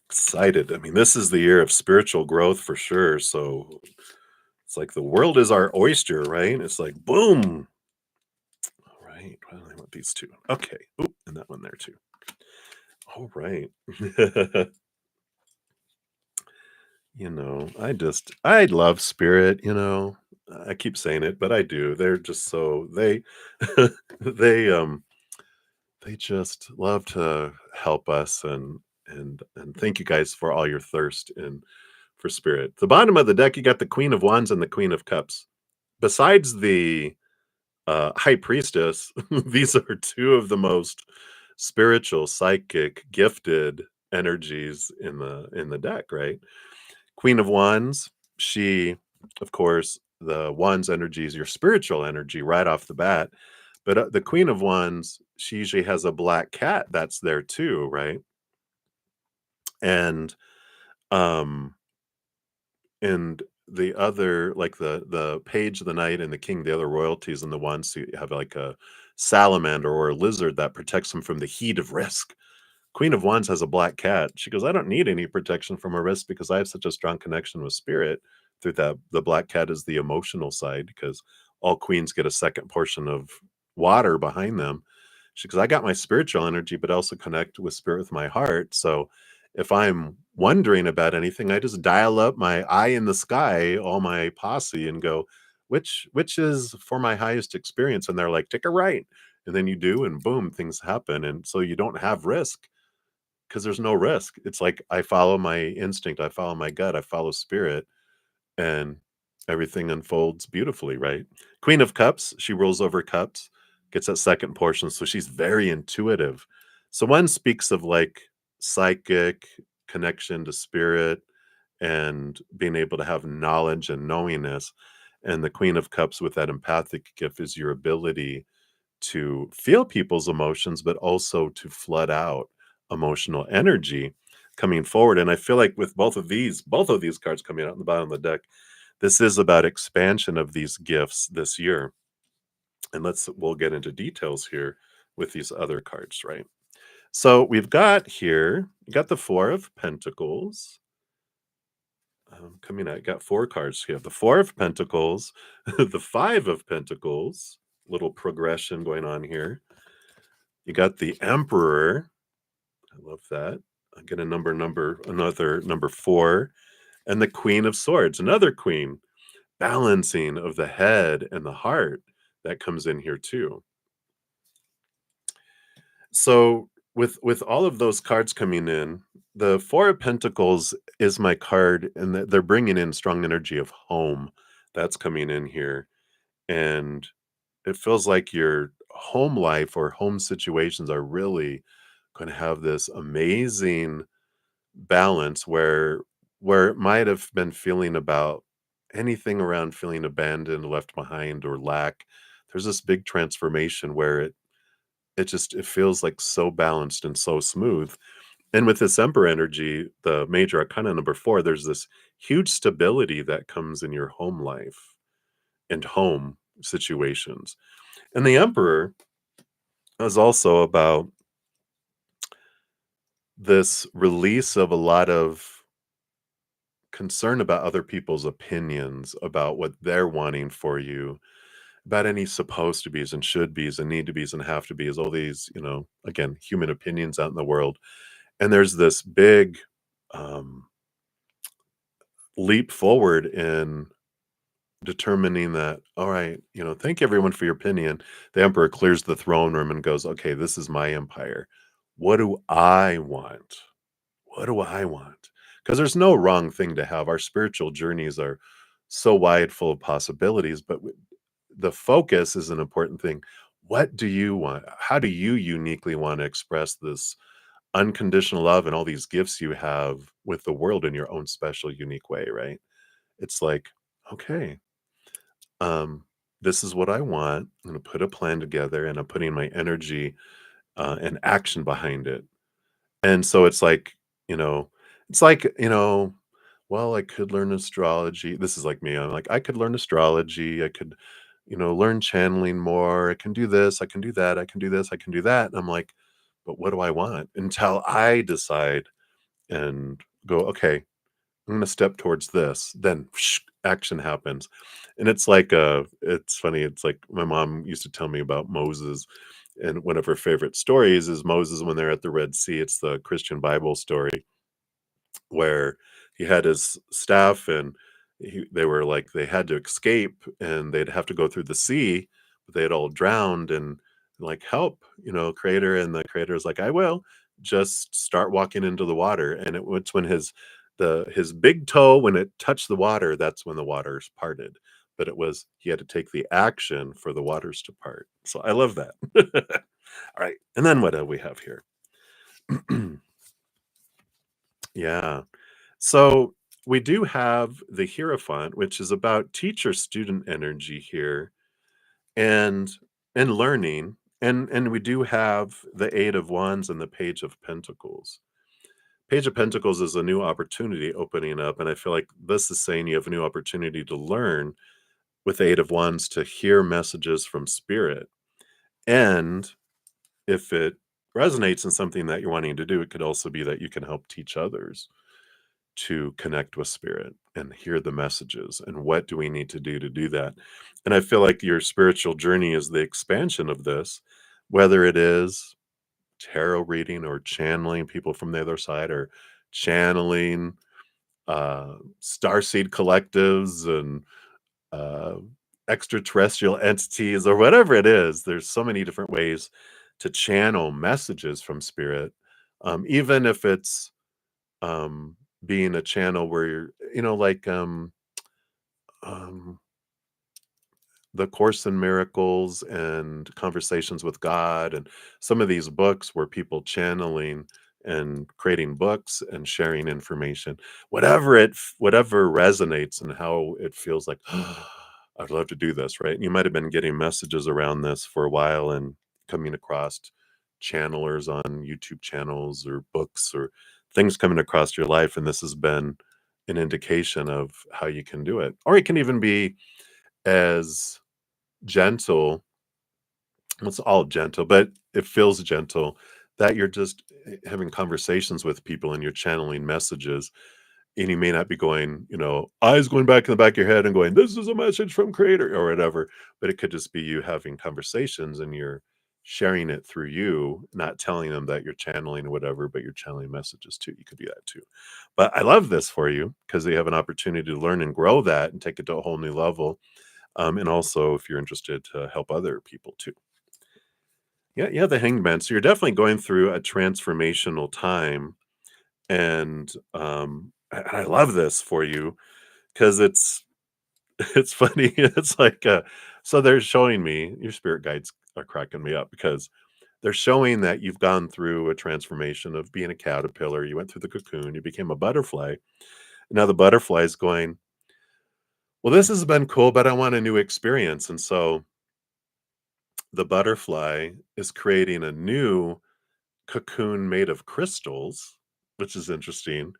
Excited. I mean, this is the year of spiritual growth for sure. So, it's like the world is our oyster, right? It's like, boom. All right. Well, I want these two. Okay. Oop, and that one there too. All right. I love spirit, I keep saying it, but I do. They're just so they they just love to help us and thank you guys for all your thirst and for spirit. The bottom of the deck, you got the Queen of Wands and the Queen of Cups. Besides the High Priestess, these are two of the most spiritual, psychic, gifted energies in the deck, right? Queen of Wands, she, of course, the Wands energy is your spiritual energy right off the bat. But the Queen of Wands, she usually has a black cat that's there too, right? And um and the other, like the Page of the Night and the King, the other royalties and the ones who have like a salamander or a lizard that protects them from the heat of risk. Queen of Wands has a black cat. She goes, "I don't need any protection from a risk because I have such a strong connection with spirit." Through that, the black cat is the emotional side because all queens get a second portion of water behind them. She goes, "I got my spiritual energy, but I also connect with spirit with my heart. So if I'm wondering about anything, I just dial up my eye in the sky, all my posse, and go, which is for my highest experience?" And they're like, "Take a right." And then you do, and boom, things happen. And so you don't have risk because there's no risk. It's like I follow my instinct, I follow my gut, I follow spirit, and everything unfolds beautifully, right? Queen of Cups, she rules over cups, gets that second portion, so she's very intuitive. So one speaks of like psychic connection to spirit and being able to have knowledge and knowingness. And the Queen of Cups with that empathic gift is your ability to feel people's emotions, but also to flood out emotional energy coming forward. And I feel like with both of these cards coming out in the bottom of the deck, this is about expansion of these gifts this year. And we'll get into details here with these other cards, right? So we've got here, you got the Four of Pentacles coming out. You got four cards. You have the Four of Pentacles, the Five of Pentacles, little progression going on here. You got the Emperor. I love that. I get another number four, and the Queen of Swords, another queen, balancing of the head and the heart that comes in here too. So with all of those cards coming in, the Four of Pentacles is my card, and they're bringing in strong energy of home. That's coming in here, and it feels like your home life or home situations are really going to have this amazing balance where it might have been feeling about anything around feeling abandoned, left behind, or lack. There's this big transformation where it feels like so balanced and so smooth. And with this Emperor energy, the major arcana number four, there's this huge stability that comes in your home life and home situations. And the Emperor is also about this release of a lot of concern about other people's opinions about what they're wanting for you, about any supposed to be's and should be's and need to be's and have to be's, all these, again, human opinions out in the world. And there's this big um, leap forward in determining that, all right, thank everyone for your opinion. The emperor clears the throne room and goes, okay, this is my empire. What do I want? What do I want? Because there's no wrong thing to have. Our spiritual journeys are so wide, full of possibilities, but the focus is an important thing. What do you want? How do you uniquely want to express this unconditional love and all these gifts you have with the world in your own special, unique way, right? It's like, okay, um, this is what I want. I'm going to put a plan together and I'm putting my energy and action behind it. And so you know, it's like, well, I could learn astrology. This is like me. I'm like, I could learn astrology. I could, learn channeling more. I can do this. I can do that. I can do this. I can do that. And I'm like, but what do I want? Until I decide and go, okay, I'm going to step towards this. Then action happens. And it's funny. It's like my mom used to tell me about Moses. And one of her favorite stories is Moses when they're at the Red Sea. It's the Christian Bible story where he had his staff and they were like they had to escape and they'd have to go through the sea, but they had all drowned and like help, creator. And the creator is like, I will just start walking into the water. And it was when his big toe, when it touched the water, that's when the waters parted. But it was he had to take the action for the waters to part. So I love that. All right. And then what do we have here? Yeah. So we do have the Hierophant, which is about teacher student energy here and learning. And we do have the Eight of Wands and the Page of Pentacles. Page of Pentacles is a new opportunity opening up. And I feel like this is saying you have a new opportunity to learn with the Eight of Wands to hear messages from spirit. And if it resonates in something that you're wanting to do, it could also be that you can help teach others to connect with spirit and hear the messages and what do we need to do that. And I feel like your spiritual journey is the expansion of this, whether it is tarot reading or channeling people from the other side or channeling starseed collectives and uh, extraterrestrial entities or whatever it is. There's so many different ways to channel messages from spirit, even if it's um, being a channel where you're, um, the Course in Miracles and Conversations with God, and some of these books where people channeling and creating books and sharing information, whatever resonates and how it feels like, I'd love to do this, right? You might have been getting messages around this for a while and coming across channelers on YouTube channels or books or things coming across your life, and this has been an indication of how you can do it. Or it can even be as gentle. It's all gentle, but it feels gentle that you're just having conversations with people and you're channeling messages. And you may not be going, eyes going back in the back of your head and going, this is a message from creator or whatever. But it could just be you having conversations and you're sharing it through you, not telling them that you're channeling or whatever, but you're channeling messages too. You could do that too. But I love this for you because you have an opportunity to learn and grow that and take it to a whole new level. And also, if you're interested to help other people too. Yeah, yeah, the Hanged Man. So you're definitely going through a transformational time, and I love this for you because it's funny. It's like so they're showing me your spirit guides are cracking me up because they're showing that you've gone through a transformation of being a caterpillar. You went through the cocoon, you became a butterfly. Now the butterfly is going, well, this has been cool, but I want a new experience, and so the butterfly is creating a new cocoon made of crystals, which is interesting.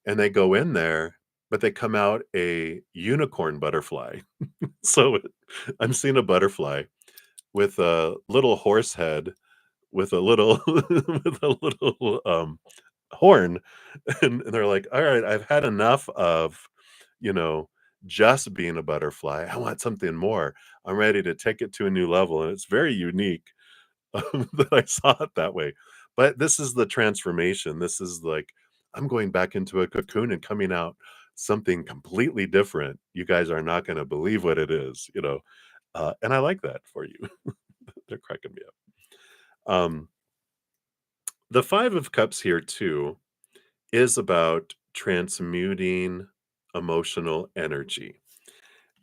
And they go in there, but they come out a unicorn butterfly. So I'm seeing a butterfly with a little horse head, with a little with a little horn, and they're like, all right, I've had enough of, you know, just being a butterfly. I want something more. I'm ready to take it to a new level. And it's very unique that I saw it that way. But this is the transformation. This is like I'm going back into a cocoon and coming out something completely different. You guys are not gonna believe what it is, and I like that for you. They're cracking me up. The 5 of Cups here too is about transmuting emotional energy.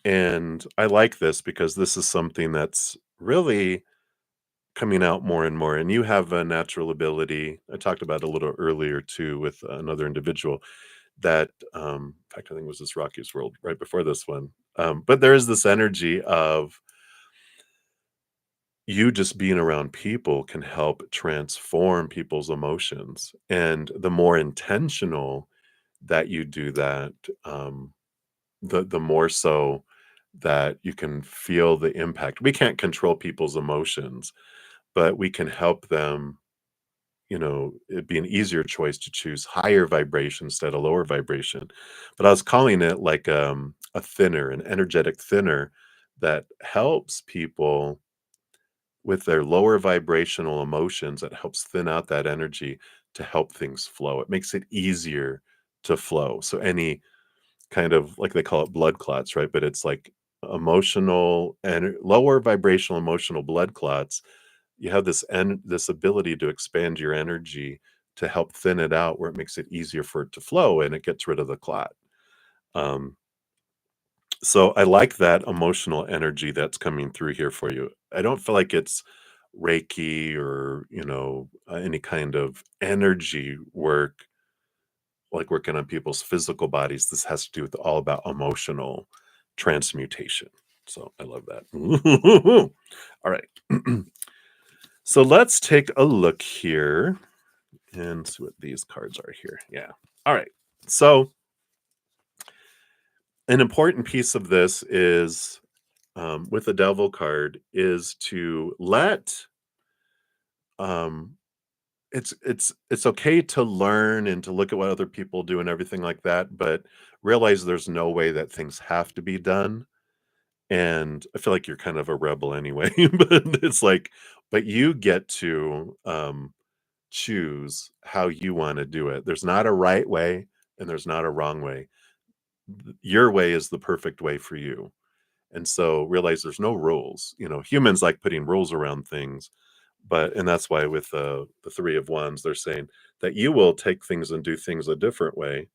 And I like this because this is something that's really coming out more and more. And you have a natural ability. I talked about it a little earlier too with another individual that, in fact, I think it was this Rocky's World right before this one. But there is this energy of you just being around people can help transform people's emotions. And the more intentional that you do that, the more so that you can feel the impact. We can't control people's emotions, but we can help them, it'd be an easier choice to choose higher vibration instead of lower vibration. But I was calling it like a thinner, an energetic thinner that helps people with their lower vibrational emotions, that helps thin out that energy to help things flow. It makes it easier to flow. So any kind of, like they call it, blood clots, right? But it's like emotional and lower vibrational emotional blood clots. You have this ability to expand your energy to help thin it out, where it makes it easier for it to flow and it gets rid of the clot. Um, so I like that emotional energy that's coming through here for you. I don't feel like it's Reiki or, any kind of energy work, like working on people's physical bodies. This has to do with all about emotional transmutation. So I love that. All right. So let's take a look here and see what these cards are here. Yeah. All right. So an important piece of this is, with the devil card, is to let, um, it's okay to learn and to look at what other people do and everything like that, but realize there's no way that things have to be done. And I feel like you're kind of a rebel anyway, but it's like, but you get to choose how you want to do it. There's not a right way and there's not a wrong way. Your way is the perfect way for you. And so realize there's no rules. Humans like putting rules around things, and that's why with the 3 of Wands, they're saying that you will take things and do things a different way,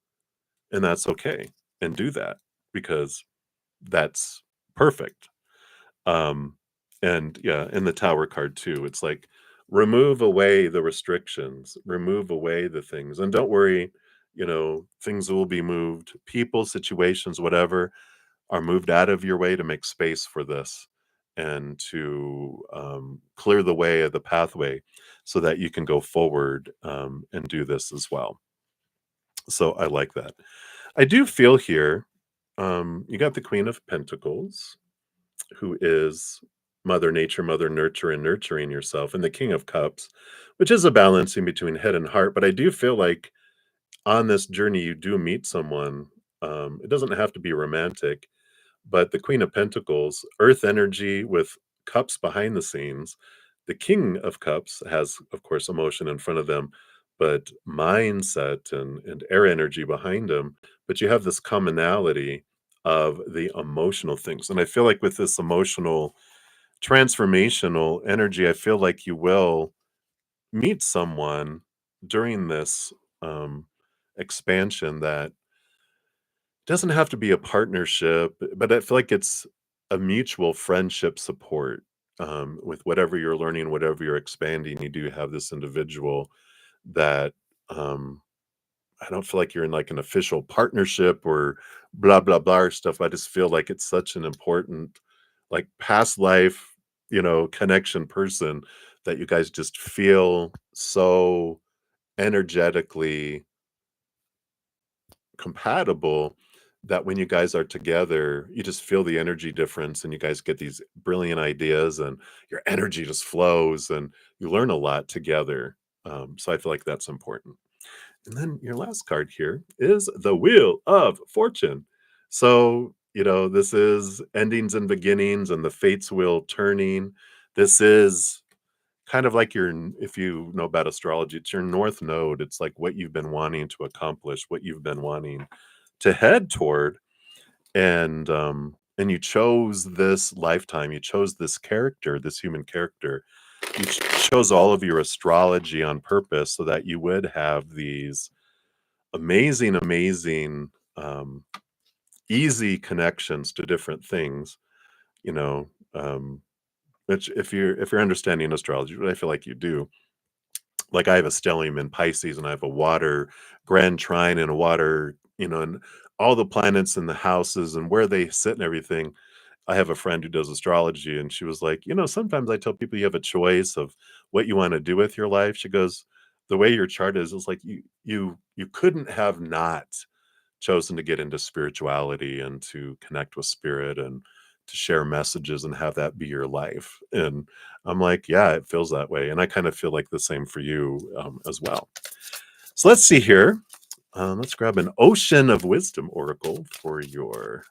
and that's okay, and do that because that's perfect. Um, and yeah, in the Tower card too, it's like remove away the restrictions, remove away the things, and don't worry, things will be moved. People, situations, whatever, are moved out of your way to make space for this and to clear the way of the pathway so that you can go forward and do this as well. So I like that. I do feel here, you got the Queen of Pentacles, who is Mother Nature, Mother Nurture, and nurturing yourself, and the King of Cups, which is a balancing between head and heart. But I do feel like on this journey, you do meet someone. It doesn't have to be romantic, but the Queen of Pentacles, earth energy with cups behind the scenes. The King of Cups has, of course, emotion in front of them, but mindset and air energy behind them. But you have this commonality of the emotional things. And I feel like with this emotional transformational energy, I feel like you will meet someone during this expansion that doesn't have to be a partnership, but I feel like it's a mutual friendship support, with whatever you're learning, whatever you're expanding. You do have this individual that, um, I don't feel like you're in like an official partnership or blah blah blah or stuff. I just feel like it's such an important, like past life, connection person that you guys just feel so energetically compatible that when you guys are together, you just feel the energy difference and you guys get these brilliant ideas and your energy just flows and you learn a lot together. So I feel like that's important. And then your last card here is the Wheel of Fortune. So, this is endings and beginnings and the fates wheel turning. This is kind of like if you know about astrology, it's your north node. It's like what you've been wanting to accomplish, what you've been wanting to head toward. And you chose this lifetime, you chose this character, this human character. You chose all of your astrology on purpose so that you would have these amazing, easy connections to different things, you know, which if you're understanding astrology, what I feel like you do, like I have a stellium in Pisces and I have a water grand trine and a water, and all the planets and the houses and where they sit and everything. I have a friend who does astrology, and she was like, sometimes I tell people you have a choice of what you want to do with your life. She goes, the way your chart is like you couldn't have not chosen to get into spirituality and to connect with spirit and to share messages and have that be your life. And I'm like, yeah, it feels that way. And I kind of feel like the same for you as well. So let's see here. Let's grab an Ocean of Wisdom Oracle for your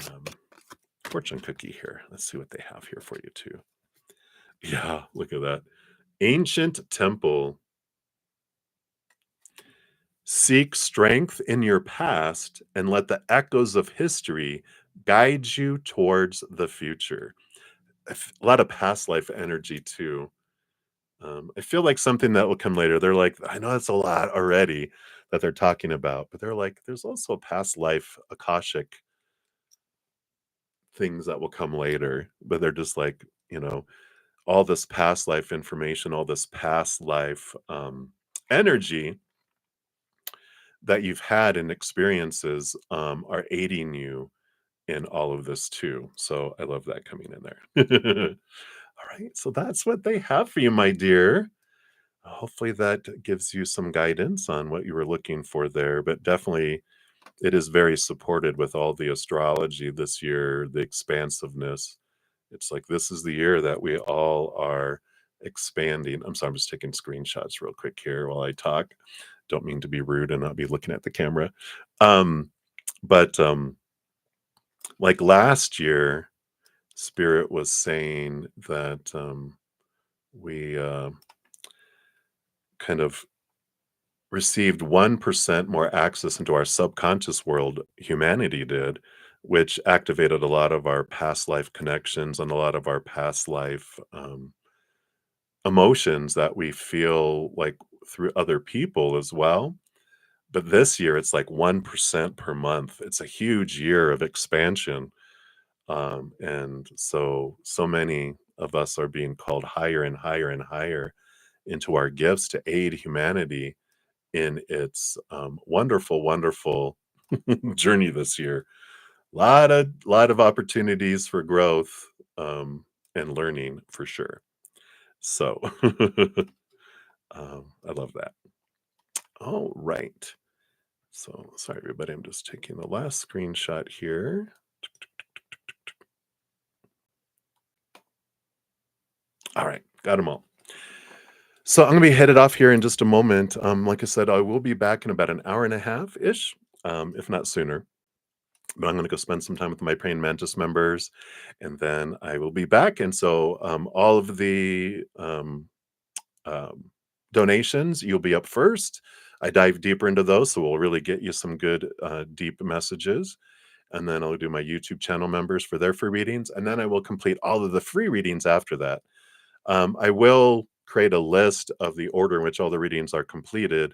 um, fortune cookie here. Let's see what they have here for you too. Yeah, look at that. Ancient Temple. Seek strength in your past and let the echoes of history guide you towards the future. A lot of past life energy too. I feel like something that will come later. They're like, I know that's a lot already that they're talking about, but they're like, there's also a past life Akashic things that will come later. But they're just like, all this past life information, all this past life energy that you've had and experiences are aiding you in all of this too. So I love that coming in there. All right, so that's what they have for you, my dear. Hopefully that gives you some guidance on what you were looking for there, but definitely it is very supported with all the astrology this year, the expansiveness. It's like this is the year that we all are expanding. I'm sorry, I'm just taking screenshots real quick here while I talk. Don't mean to be rude and not be looking at the camera. But like last year, Spirit was saying that we kind of received 1% more access into our subconscious world, humanity did, which activated a lot of our past life connections and a lot of our past life emotions that we feel like through other people as well. But this year, it's like 1% per month. It's a huge year of expansion. And so many of us are being called higher and higher and higher into our gifts to aid humanity in its wonderful, wonderful journey this year. Lot of opportunities for growth and learning for sure. So I love that. All right. So sorry, everybody. I'm just taking the last screenshot here. All right, got them all. So I'm gonna be headed off here in just a moment. Like I said, I will be back in about an hour and a half ish, if not sooner. But I'm gonna go spend some time with my Praying Mantis members, and then I will be back. And so all of the um, donations, you'll be up first. I dive deeper into those, so we'll really get you some good deep messages. And then I'll do my YouTube channel members for their free readings, and then I will complete all of the free readings after that. I will create a list of the order in which all the readings are completed.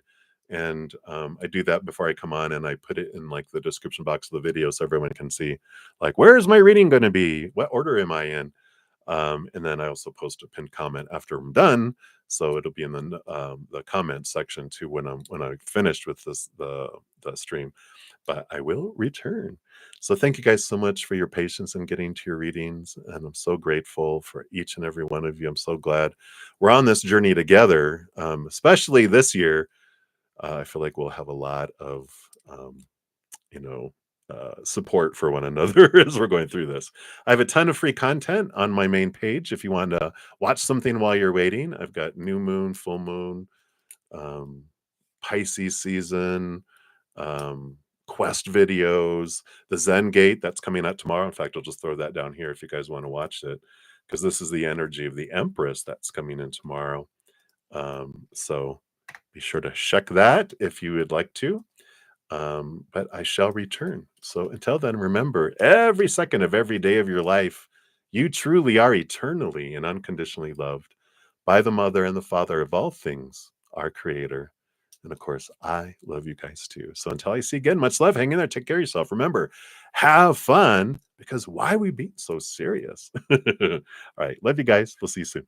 And I do that before I come on, and I put it in like the description box of the video so everyone can see, like, where is my reading going to be? What order am I in? And then I also post a pinned comment after I'm done, so it'll be in the comment section too when I'm finished with the stream. But I will return. So thank you guys so much for your patience in getting to your readings, and I'm so grateful for each and every one of you. I'm so glad we're on this journey together, especially this year. I feel like we'll have a lot of you know support for one another as we're going through this. I have a ton of free content on my main page if you want to watch something while you're waiting. I've got new moon, full moon, um, Pisces season, um, quest videos, the Zen Gate that's coming out tomorrow. In fact, I'll just throw that down here if you guys want to watch it, because this is the energy of the Empress that's coming in tomorrow. So Be sure to check that if you would like to. But I shall return. So until then, remember every second of every day of your life, you truly are eternally and unconditionally loved by the Mother and the Father of all things, our Creator. And of course, I love you guys too. So until I see you again, much love. Hang in there. Take care of yourself. Remember, have fun because why are we being so serious? All right. Love you guys. We'll see you soon.